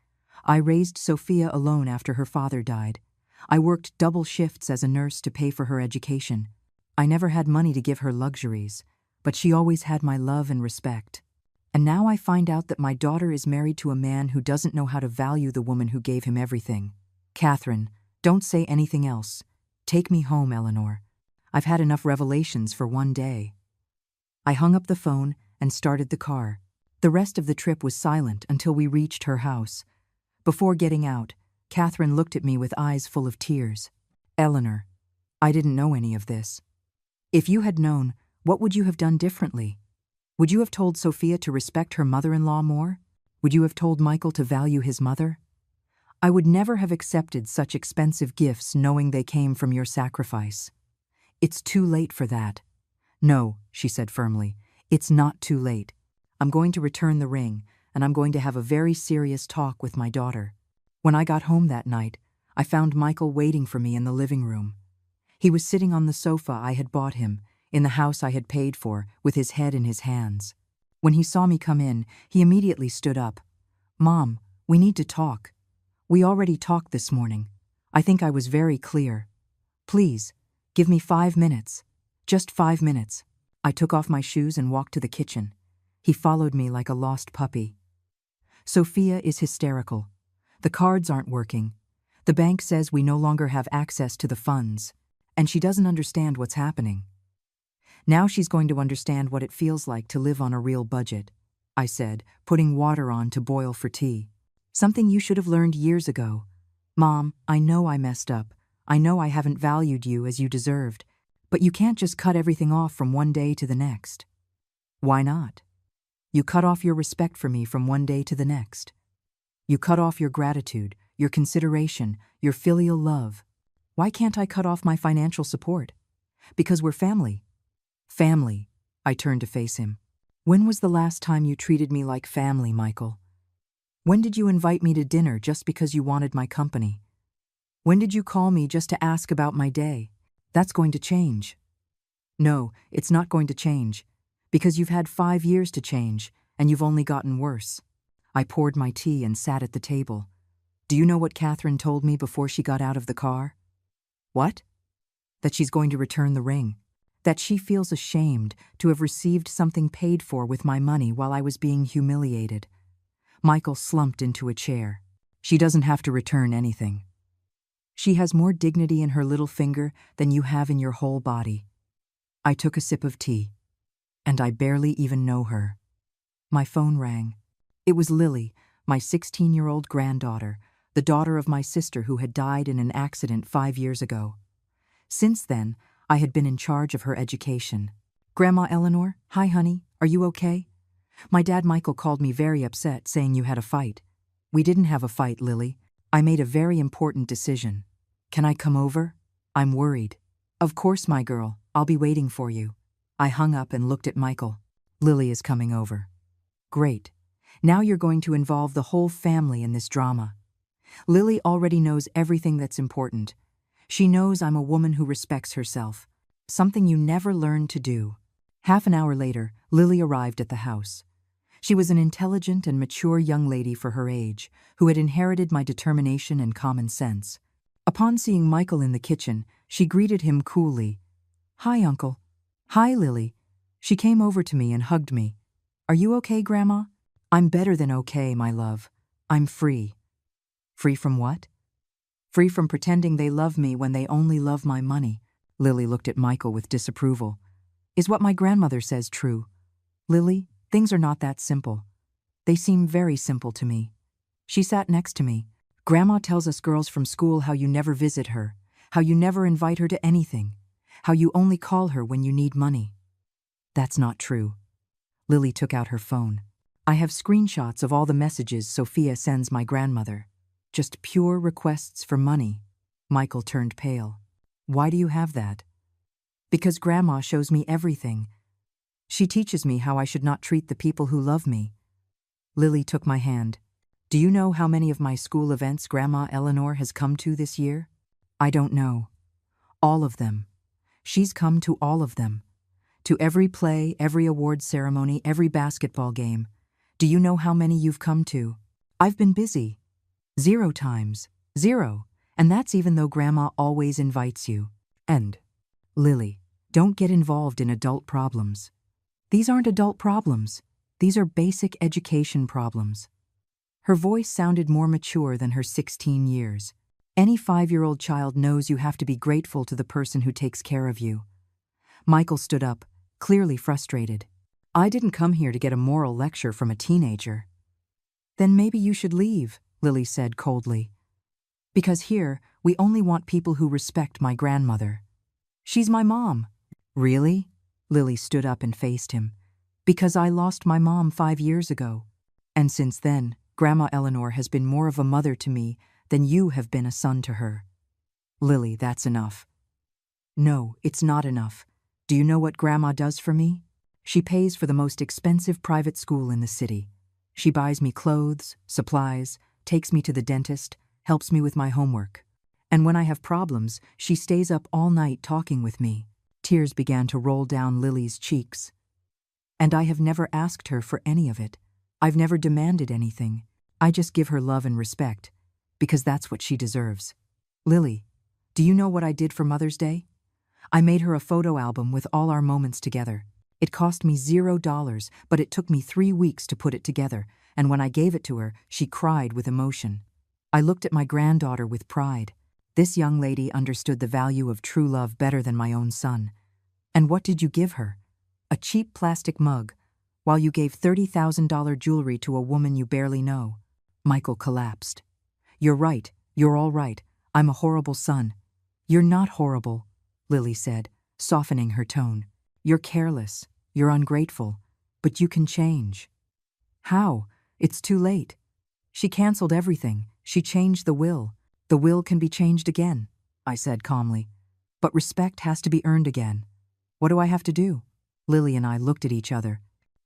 "I raised Sophia alone after her father died. I worked double shifts as a nurse to pay for her education. I never had money to give her luxuries, but she always had my love and respect. And now I find out that my daughter is married to a man who doesn't know how to value the woman who gave him everything. Catherine, don't say anything else. Take me home, Eleanor. I've had enough revelations for one day." I hung up the phone and started the car. The rest of the trip was silent until we reached her house. Before getting out, Catherine looked at me with eyes full of tears. "Eleanor, I didn't know any of this. If you had known, what would you have done differently? Would you have told Sophia to respect her mother-in-law more? Would you have told Michael to value his mother? I would never have accepted such expensive gifts knowing they came from your sacrifice. It's too late for that." "No," she said firmly, "it's not too late. I'm going to return the ring, and I'm going to have a very serious talk with my daughter." When I got home that night, I found Michael waiting for me in the living room. He was sitting on the sofa I had bought him, in the house I had paid for, with his head in his hands. When he saw me come in, he immediately stood up. "Mom, we need to talk. We already talked this morning. I think I was very clear. Please, give me 5 minutes. Just 5 minutes." I took off my shoes and walked to the kitchen. He followed me like a lost puppy. "Sophia is hysterical. The cards aren't working. The bank says we no longer have access to the funds, and she doesn't understand what's happening. Now she's going to understand what it feels like to live on a real budget," I said, putting water on to boil for tea. "Something you should have learned years ago. Mom, I know I messed up. I know I haven't valued you as you deserved, but you can't just cut everything off from one day to the next." "Why not? You cut off your respect for me from one day to the next. You cut off your gratitude, your consideration, your filial love. Why can't I cut off my financial support? Because we're family." "Family," I turned to face him. "When was the last time you treated me like family, Michael? When did you invite me to dinner just because you wanted my company? When did you call me just to ask about my day? That's going to change." "No, it's not going to change, because you've had 5 years to change, and you've only gotten worse." I poured my tea and sat at the table. "Do you know what Catherine told me before she got out of the car?" "What?" "That she's going to return the ring. That she feels ashamed to have received something paid for with my money while I was being humiliated." Michael slumped into a chair. "She doesn't have to return anything. She has more dignity in her little finger than you have in your whole body." I took a sip of tea. "And I barely even know her." My phone rang. It was Lily, my 16-year-old granddaughter, the daughter of my sister who had died in an accident 5 years ago. Since then, I had been in charge of her education. "Grandma Eleanor, hi honey, are you okay? My dad Michael called me very upset saying you had a fight." "We didn't have a fight, Lily. I made a very important decision. Can I come over? I'm worried." "Of course, my girl, I'll be waiting for you." I hung up and looked at Michael. "Lily is coming over." "Great. Now you're going to involve the whole family in this drama. Lily already knows everything that's important. She knows I'm a woman who respects herself, something you never learned to do." Half an hour later, Lily arrived at the house. She was an intelligent and mature young lady for her age, who had inherited my determination and common sense. Upon seeing Michael in the kitchen, she greeted him coolly. "Hi, Uncle." "Hi, Lily." She came over to me and hugged me. "Are you okay, Grandma?" "I'm better than okay, my love. I'm free." "Free from what?" "Free from pretending they love me when they only love my money." Lily looked at Michael with disapproval. "Is what my grandmother says true?" "Lily, things are not that simple. They seem very simple to me." She sat next to me. "Grandma tells us girls from school how you never visit her, how you never invite her to anything, how you only call her when you need money." "That's not true." Lily took out her phone. "I have screenshots of all the messages Sophia sends my grandmother. Just pure requests for money." Michael turned pale. "Why do you have that?" "Because Grandma shows me everything. She teaches me how I should not treat the people who love me." Lily took my hand. "Do you know how many of my school events Grandma Eleanor has come to this year?" I don't know. All of them. She's come to all of them. To every play, every award ceremony, every basketball game. Do you know how many you've come to? I've been busy. 0 times. 0. And that's even though Grandma always invites you. And, Lily, don't get involved in adult problems. These aren't adult problems. These are basic education problems. Her voice sounded more mature than her 16 years. Any 5-year-old child knows you have to be grateful to the person who takes care of you. Michael stood up, clearly frustrated. I didn't come here to get a moral lecture from a teenager. Then maybe you should leave, Lily said coldly. Because here, we only want people who respect my grandmother. She's my mom. Really? Lily stood up and faced him. Because I lost my mom 5 years ago. And since then, Grandma Eleanor has been more of a mother to me than you have been a son to her. Lily, that's enough. No, it's not enough. Do you know what Grandma does for me? She pays for the most expensive private school in the city. She buys me clothes, supplies, takes me to the dentist, helps me with my homework. And when I have problems, she stays up all night talking with me. Tears began to roll down Lily's cheeks. And I have never asked her for any of it. I've never demanded anything. I just give her love and respect, because that's what she deserves. Lily, do you know what I did for Mother's Day? I made her a photo album with all our moments together. It cost me $0, but it took me 3 weeks to put it together, and when I gave it to her, she cried with emotion. I looked at my granddaughter with pride. This young lady understood the value of true love better than my own son. And what did you give her? A cheap plastic mug, while you gave $30,000 jewelry to a woman you barely know. Michael collapsed. You're right. You're all right. I'm a horrible son. You're not horrible, Lily said, softening her tone. You're careless. You're ungrateful. But you can change. How? It's too late. She canceled everything. She changed the will. The will can be changed again, I said calmly. But respect has to be earned again. What do I have to do? Lily and I looked at each other.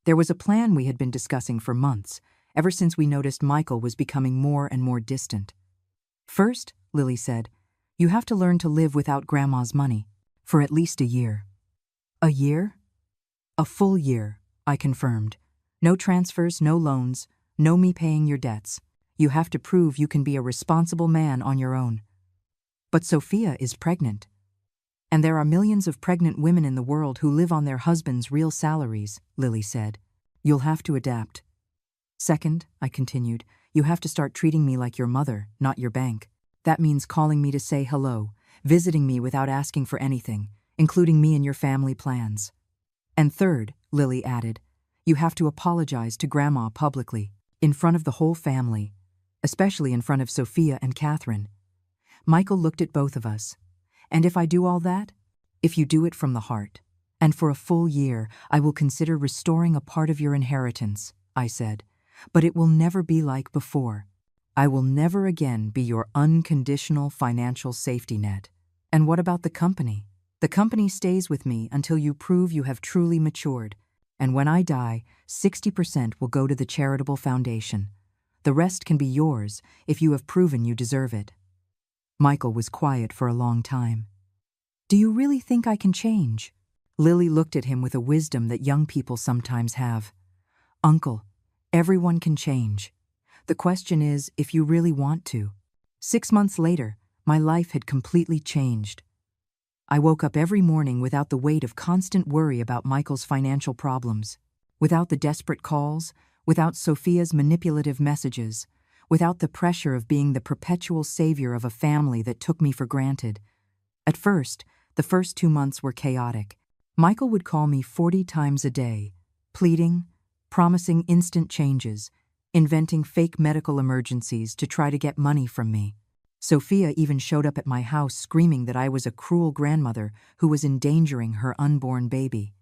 There was a plan we had been discussing for months, ever since we noticed Michael was becoming more and more distant. First, Lily said, you have to learn to live without Grandma's money, for at least a year. A year? A full year, I confirmed. No transfers, no loans, no me paying your debts. You have to prove you can be a responsible man on your own. But Sophia is pregnant. And there are millions of pregnant women in the world who live on their husbands' real salaries, Lily said. You'll have to adapt. Second, I continued, you have to start treating me like your mother, not your bank. That means calling me to say hello, visiting me without asking for anything, including me in your family plans. And third, Lily added, you have to apologize to Grandma publicly, in front of the whole family, especially in front of Sophia and Catherine. Michael looked at both of us. And if I do all that? If you do it from the heart, and for a full year, I will consider restoring a part of your inheritance, I said. But it will never be like before. I will never again be your unconditional financial safety net. And what about the company? The company stays with me until you prove you have truly matured. And when I die, 60% will go to the charitable foundation. The rest can be yours if you have proven you deserve it. Michael was quiet for a long time. Do you really think I can change? Lily looked at him with a wisdom that young people sometimes have. Uncle, everyone can change. The question is if you really want to. 6 months later, my life had completely changed. I woke up every morning without the weight of constant worry about Michael's financial problems, without the desperate calls, without Sophia's manipulative messages, without the pressure of being the perpetual savior of a family that took me for granted. At first, the first 2 months were chaotic. Michael would call me 40 times a day, pleading, promising instant changes, inventing fake medical emergencies to try to get money from me. Sophia even showed up at my house screaming that I was a cruel grandmother who was endangering her unborn baby.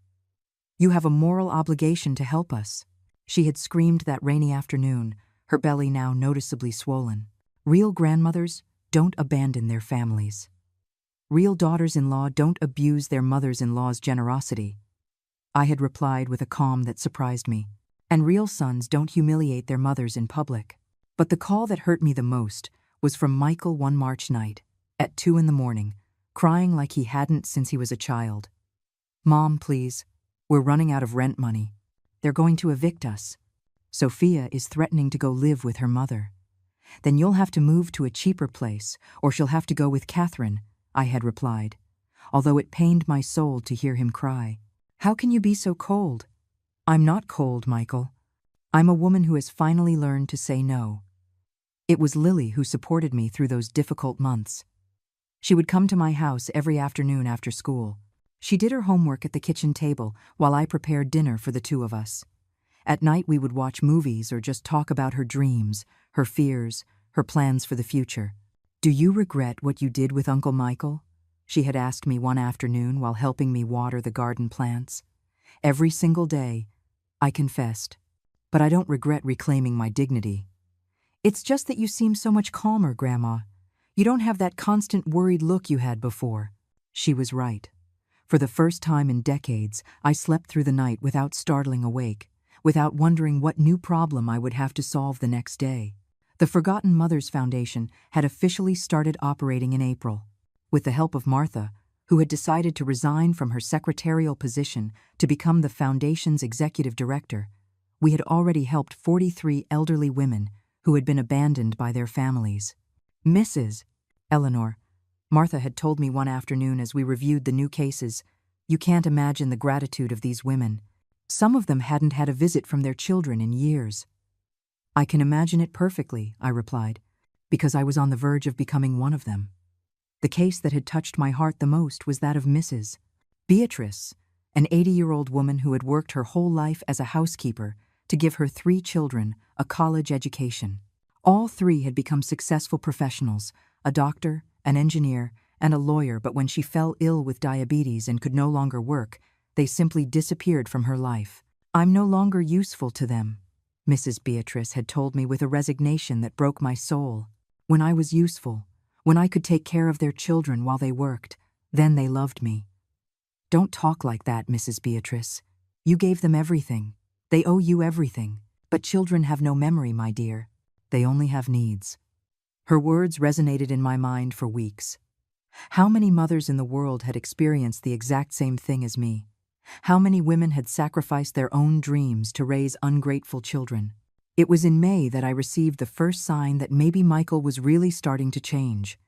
You have a moral obligation to help us, she had screamed that rainy afternoon, her belly now noticeably swollen. Real grandmothers don't abandon their families. Real daughters-in-law don't abuse their mothers-in-law's generosity. I had replied with a calm that surprised me. And real sons don't humiliate their mothers in public. But the call that hurt me the most was from Michael one March night. at 2 in the morning, crying like he hadn't since he was a child. "Mom, please. We're running out of rent money. They're going to evict us. Sophia is threatening to go live with her mother. Then you'll have to move to a cheaper place, or she'll have to go with Catherine," I had replied, although it pained my soul to hear him cry. "How can you be so cold?" "I'm not cold, Michael. I'm a woman who has finally learned to say no." It was Lily who supported me through those difficult months. She would come to my house every afternoon after school. She did her homework at the kitchen table while I prepared dinner for the two of us. At night we would watch movies or just talk about her dreams, her fears, her plans for the future. "Do you regret what you did with Uncle Michael?" she had asked me one afternoon while helping me water the garden plants. Every single day, I confessed, "But I don't regret reclaiming my dignity. It's just that you seem so much calmer, Grandma. You don't have that constant worried look you had before." She was right. For the first time in decades, I slept through the night without startling awake, without wondering what new problem I would have to solve the next day. The Forgotten Mothers Foundation had officially started operating in April. With the help of Martha, who had decided to resign from her secretarial position to become the foundation's executive director, we had already helped 43 elderly women who had been abandoned by their families. "Mrs. Eleanor," Martha had told me one afternoon as we reviewed the new cases, "you can't imagine the gratitude of these women. Some of them hadn't had a visit from their children in years." "I can imagine it perfectly," I replied, because I was on the verge of becoming one of them. The case that had touched my heart the most was that of Mrs. Beatrice, an 80-year-old woman who had worked her whole life as a housekeeper to give her 3 children a college education. All 3 had become successful professionals, a doctor, an engineer, and a lawyer, but when she fell ill with diabetes and could no longer work, they simply disappeared from her life. "I'm no longer useful to them," Mrs. Beatrice had told me with a resignation that broke my soul. "When I was useful, when I could take care of their children while they worked, then they loved me." "Don't talk like that, Mrs. Beatrice. You gave them everything. They owe you everything. But children have no memory, my dear. They only have needs." Her words resonated in my mind for weeks. How many mothers in the world had experienced the exact same thing as me? How many women had sacrificed their own dreams to raise ungrateful children? It was in May that I received the first sign that maybe Michael was really starting to change.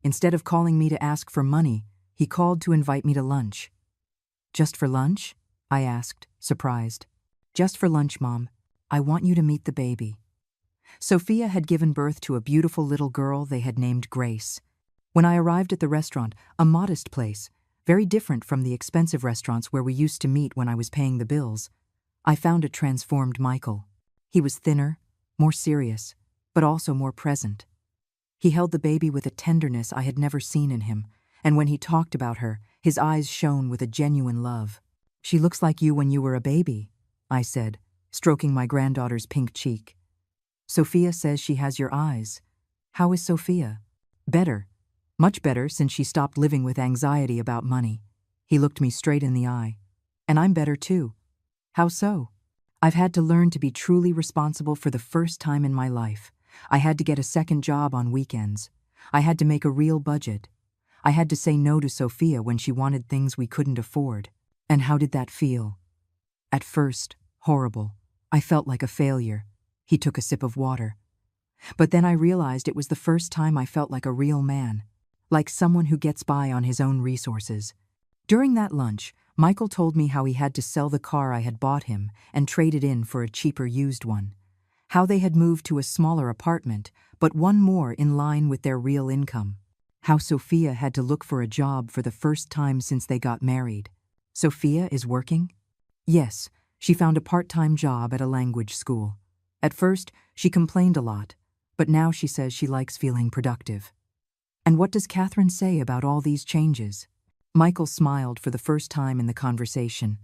Instead of calling me to ask for money, he called to invite me to lunch. "Just for lunch?" I asked, surprised. "Just for lunch, Mom. I want you to meet the baby." Sophia had given birth to a beautiful little girl they had named Grace. When I arrived at the restaurant, a modest place, very different from the expensive restaurants where we used to meet when I was paying the bills, I found a transformed Michael. He was thinner, more serious, but also more present. He held the baby with a tenderness I had never seen in him, and when he talked about her, his eyes shone with a genuine love. "She looks like you when you were a baby," I said, stroking my granddaughter's pink cheek. "Sophia says she has your eyes. How is Sophia?" "Better. Much better since she stopped living with anxiety about money." He looked me straight in the eye. "And I'm better too." "How so?" "I've had to learn to be truly responsible for the first time in my life. I had to get a second job on weekends. I had to make a real budget. I had to say no to Sophia when she wanted things we couldn't afford." "And how did that feel?" "At first, horrible. I felt like a failure." He took a sip of water. "But then I realized it was the first time I felt like a real man, like someone who gets by on his own resources." During that lunch, Michael told me how he had to sell the car I had bought him and trade it in for a cheaper used one. How they had moved to a smaller apartment, but one more in line with their real income. How Sophia had to look for a job for the first time since they got married. "Sophia is working?" "Yes, she found a part-time job at a language school. At first, she complained a lot, but now she says she likes feeling productive." "And what does Catherine say about all these changes?" Michael smiled for the first time in the conversation.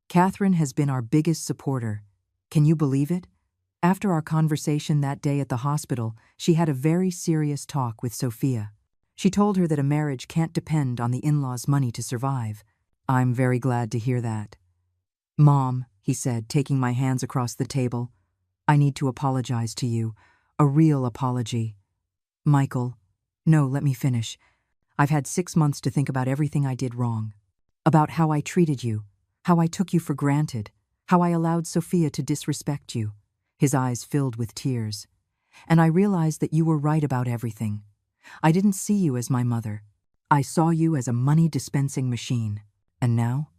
"Catherine has been our biggest supporter. Can you believe it? After our conversation that day at the hospital, she had a very serious talk with Sophia. She told her that a marriage can't depend on the in-laws' money to survive." "I'm very glad to hear that." "Mom," he said, taking my hands across the table, "I need to apologize to you. A real apology." "Michael." "No, let me finish. I've had 6 months to think about everything I did wrong. About how I treated you, how I took you for granted, how I allowed Sophia to disrespect you." His eyes filled with tears. "And I realized that you were right about everything. I didn't see you as my mother. I saw you as a money-dispensing machine. And now?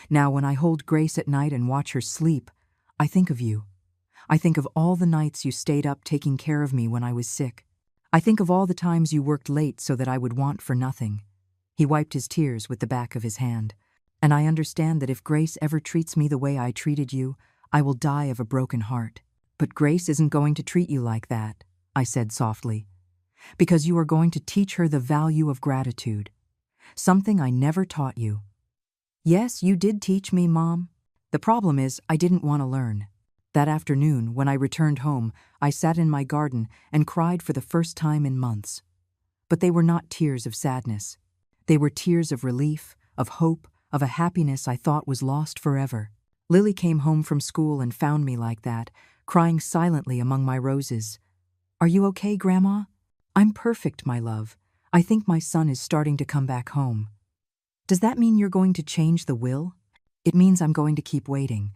Now when I hold Grace at night and watch her sleep, I think of you. I think of all the nights you stayed up taking care of me when I was sick. I think of all the times you worked late so that I would want for nothing." He wiped his tears with the back of his hand. "And I understand that if Grace ever treats me the way I treated you, I will die of a broken heart. But Grace isn't going to treat you like that," I said softly, "because you are going to teach her the value of gratitude, something I never taught you." "Yes, you did teach me, Mom. The problem is I didn't want to learn." That afternoon, when I returned home, I sat in my garden and cried for the first time in months. But they were not tears of sadness. They were tears of relief, of hope, of a happiness I thought was lost forever. Lily came home from school and found me like that, crying silently among my roses. "Are you okay, Grandma?" "I'm perfect, my love. I think my son is starting to come back home." "Does that mean you're going to change the will?" "It means I'm going to keep waiting.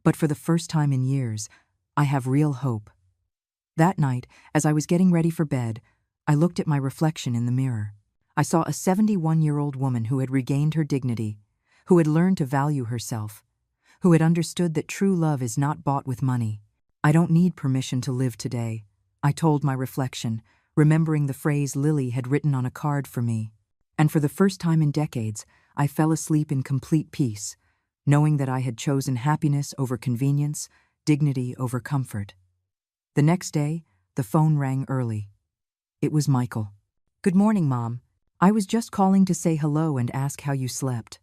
But for the first time in years, I have real hope." That night, as I was getting ready for bed, I looked at my reflection in the mirror. I saw a 71-year-old woman who had regained her dignity, who had learned to value herself, who had understood that true love is not bought with money. "I don't need permission to live today," I told my reflection, remembering the phrase Lily had written on a card for me. And for the first time in decades, I fell asleep in complete peace, knowing that I had chosen happiness over convenience, dignity over comfort. The next day, the phone rang early. It was Michael. "Good morning, Mom. I was just calling to say hello and ask how you slept."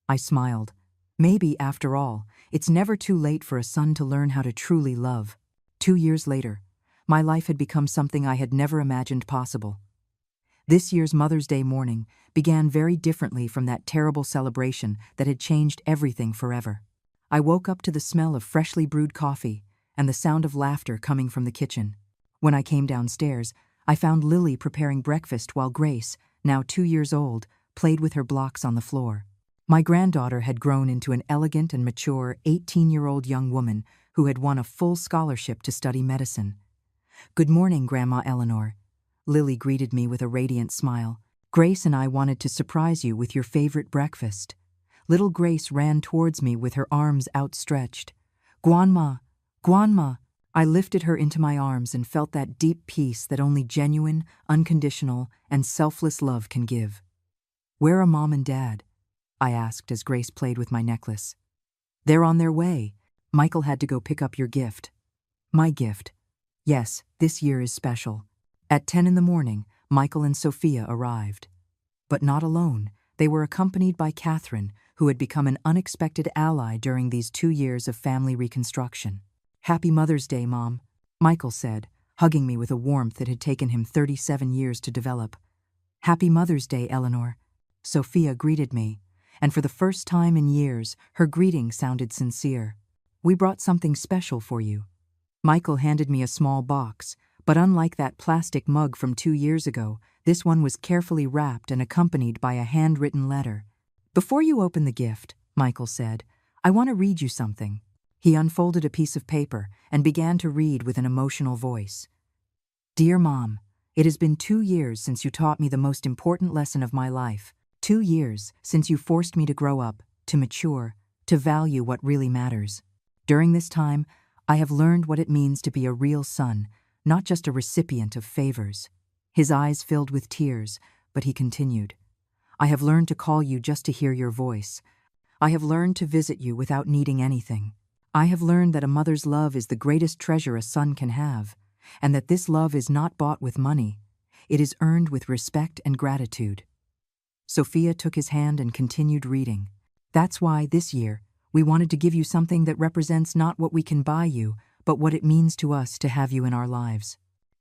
I smiled. Maybe, after all, it's never too late for a son to learn how to truly love. 2 years later, my life had become something I had never imagined possible. This year's Mother's Day morning began very differently from that terrible celebration that had changed everything forever. I woke up to the smell of freshly brewed coffee and the sound of laughter coming from the kitchen. When I came downstairs, I found Lily preparing breakfast while Grace, now 2 years old, played with her blocks on the floor. My granddaughter had grown into an elegant and mature 18-year-old young woman who had won a full scholarship to study medicine. "Good morning, Grandma Eleanor." Lily greeted me with a radiant smile. "Grace and I wanted to surprise you with your favorite breakfast." Little Grace ran towards me with her arms outstretched. "Grandma, Grandma." I lifted her into my arms and felt that deep peace that only genuine, unconditional, and selfless love can give. "Where are Mom and Dad?" I asked as Grace played with my necklace. "They're on their way. Michael had to go pick up your gift." "My gift?" "Yes, this year is special." At 10 in the morning, Michael and Sophia arrived. But not alone. They were accompanied by Catherine, who had become an unexpected ally during these 2 years of family reconstruction. "Happy Mother's Day, Mom," Michael said, hugging me with a warmth that had taken him 37 years to develop. "Happy Mother's Day, Eleanor." Sophia greeted me, and for the first time in years, her greeting sounded sincere. "We brought something special for you." Michael handed me a small box, but unlike that plastic mug from 2 years ago, this one was carefully wrapped and accompanied by a handwritten letter. "Before you open the gift," Michael said, "I want to read you something." He unfolded a piece of paper and began to read with an emotional voice. "Dear Mom, it has been 2 years since you taught me the most important lesson of my life. 2 years since you forced me to grow up, to mature, to value what really matters. During this time, I have learned what it means to be a real son, not just a recipient of favors." His eyes filled with tears, but he continued. "I have learned to call you just to hear your voice. I have learned to visit you without needing anything. I have learned that a mother's love is the greatest treasure a son can have, and that this love is not bought with money. It is earned with respect and gratitude." Sophia took his hand and continued reading. "That's why, this year, we wanted to give you something that represents not what we can buy you, but what it means to us to have you in our lives."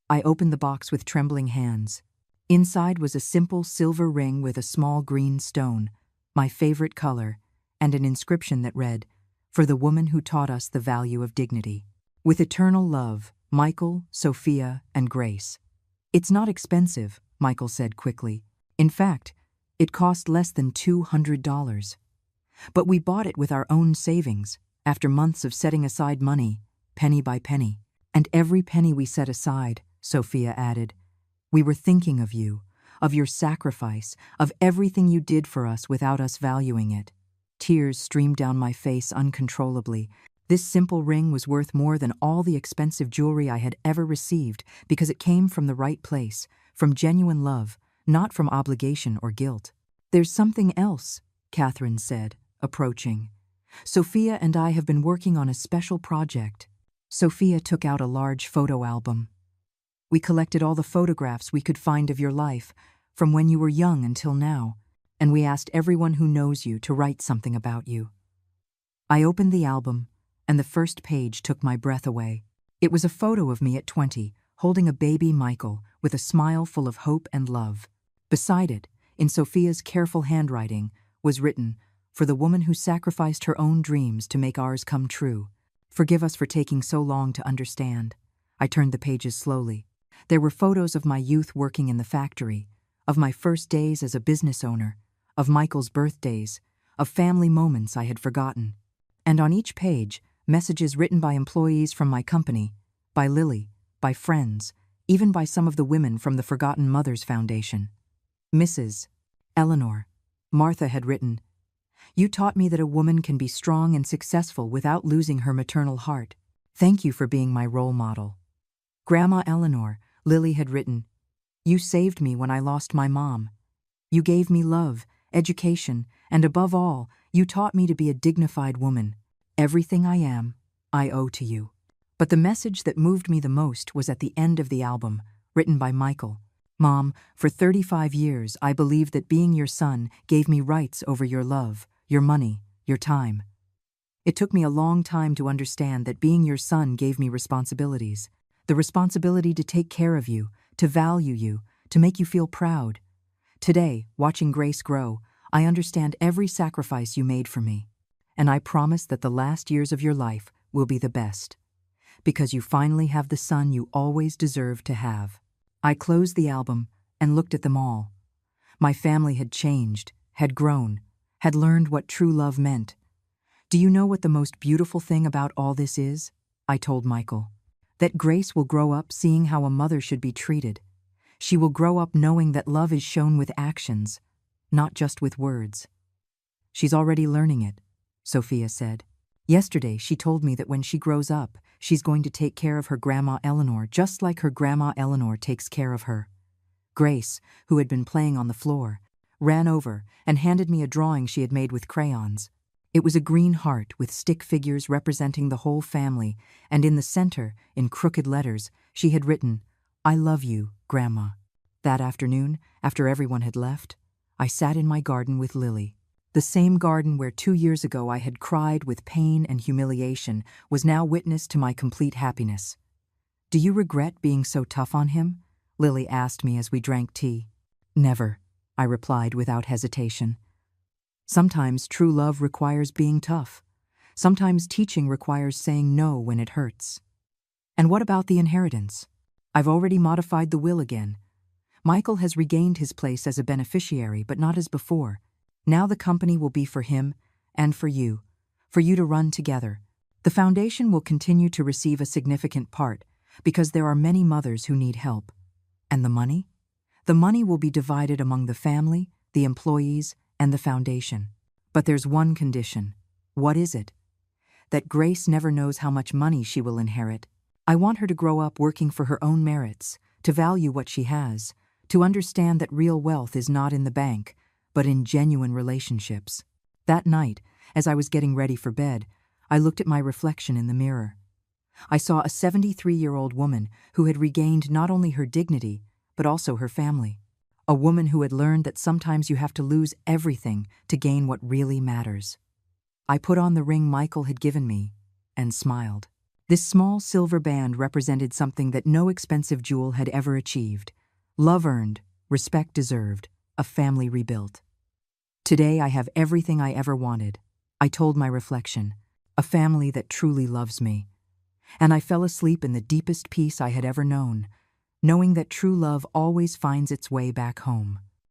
I opened the box with trembling hands. Inside was a simple silver ring with a small green stone, my favorite color, and an inscription that read, "For the woman who taught us the value of dignity. With eternal love, Michael, Sophia, and Grace." "It's not expensive," Michael said quickly. In fact, it cost less than $200. But we bought it with our own savings, after months of setting aside money, penny by penny. And every penny we set aside, Sophia added, we were thinking of you, of your sacrifice, of everything you did for us without us valuing it. Tears streamed down my face uncontrollably. This simple ring was worth more than all the expensive jewelry I had ever received because it came from the right place, from genuine love, not from obligation or guilt. There's something else, Catherine said, approaching. Sophia and I have been working on a special project. Sophia took out a large photo album. We collected all the photographs we could find of your life, from when you were young until now, and we asked everyone who knows you to write something about you. I opened the album, and the first page took my breath away. It was a photo of me at 20, holding a baby Michael with a smile full of hope and love. Beside it, in Sophia's careful handwriting, was written, "For the woman who sacrificed her own dreams to make ours come true. Forgive us for taking so long to understand." I turned the pages slowly. There were photos of my youth working in the factory, of my first days as a business owner, of Michael's birthdays, of family moments I had forgotten. And on each page, messages written by employees from my company, by Lily, by friends, even by some of the women from the Forgotten Mothers Foundation. Mrs. Eleanor, Martha had written, "You taught me that a woman can be strong and successful without losing her maternal heart. Thank you for being my role model." Grandma Eleanor, Lily had written, "You saved me when I lost my mom. You gave me love, education, and above all, you taught me to be a dignified woman. Everything I am, I owe to you." But the message that moved me the most was at the end of the album, written by Michael. "Mom, for 35 years I believed that being your son gave me rights over your love, your money, your time. It took me a long time to understand that being your son gave me responsibilities. The responsibility to take care of you, to value you, to make you feel proud. Today, watching Grace grow, I understand every sacrifice you made for me. And I promise that the last years of your life will be the best. Because you finally have the son you always deserved to have." I closed the album and looked at them all. My family had changed, had grown, had learned what true love meant. "Do you know what the most beautiful thing about all this is?" I told Michael. "That Grace will grow up seeing how a mother should be treated. She will grow up knowing that love is shown with actions, not just with words." "She's already learning it," Sophia said. "Yesterday she told me that when she grows up, she's going to take care of her Grandma Eleanor just like her Grandma Eleanor takes care of her." Grace, who had been playing on the floor, ran over and handed me a drawing she had made with crayons. It was a green heart with stick figures representing the whole family, and in the center, in crooked letters, she had written, "I love you, Grandma." That afternoon, after everyone had left, I sat in my garden with Lily. The same garden where 2 years ago I had cried with pain and humiliation was now witness to my complete happiness. "Do you regret being so tough on him?" Lily asked me as we drank tea. "Never," I replied without hesitation. Sometimes true love requires being tough. Sometimes teaching requires saying no when it hurts. "And what about the inheritance?" "I've already modified the will again. Michael has regained his place as a beneficiary, but not as before. Now the company will be for him and for you to run together. The foundation will continue to receive a significant part because there are many mothers who need help. And the money? The money will be divided among the family, the employees, and the foundation. But there's one condition." "What is it?" "That Grace never knows how much money she will inherit. I want her to grow up working for her own merits, to value what she has, to understand that real wealth is not in the bank, but in genuine relationships." That night, as I was getting ready for bed, I looked at my reflection in the mirror. I saw a 73-year-old woman who had regained not only her dignity, but also her family. A woman who had learned that sometimes you have to lose everything to gain what really matters. I put on the ring Michael had given me and smiled. This small silver band represented something that no expensive jewel had ever achieved. Love earned, respect deserved, a family rebuilt. Today I have everything I ever wanted. I told my reflection, a family that truly loves me. And I fell asleep in the deepest peace I had ever known, knowing that true love always finds its way back home.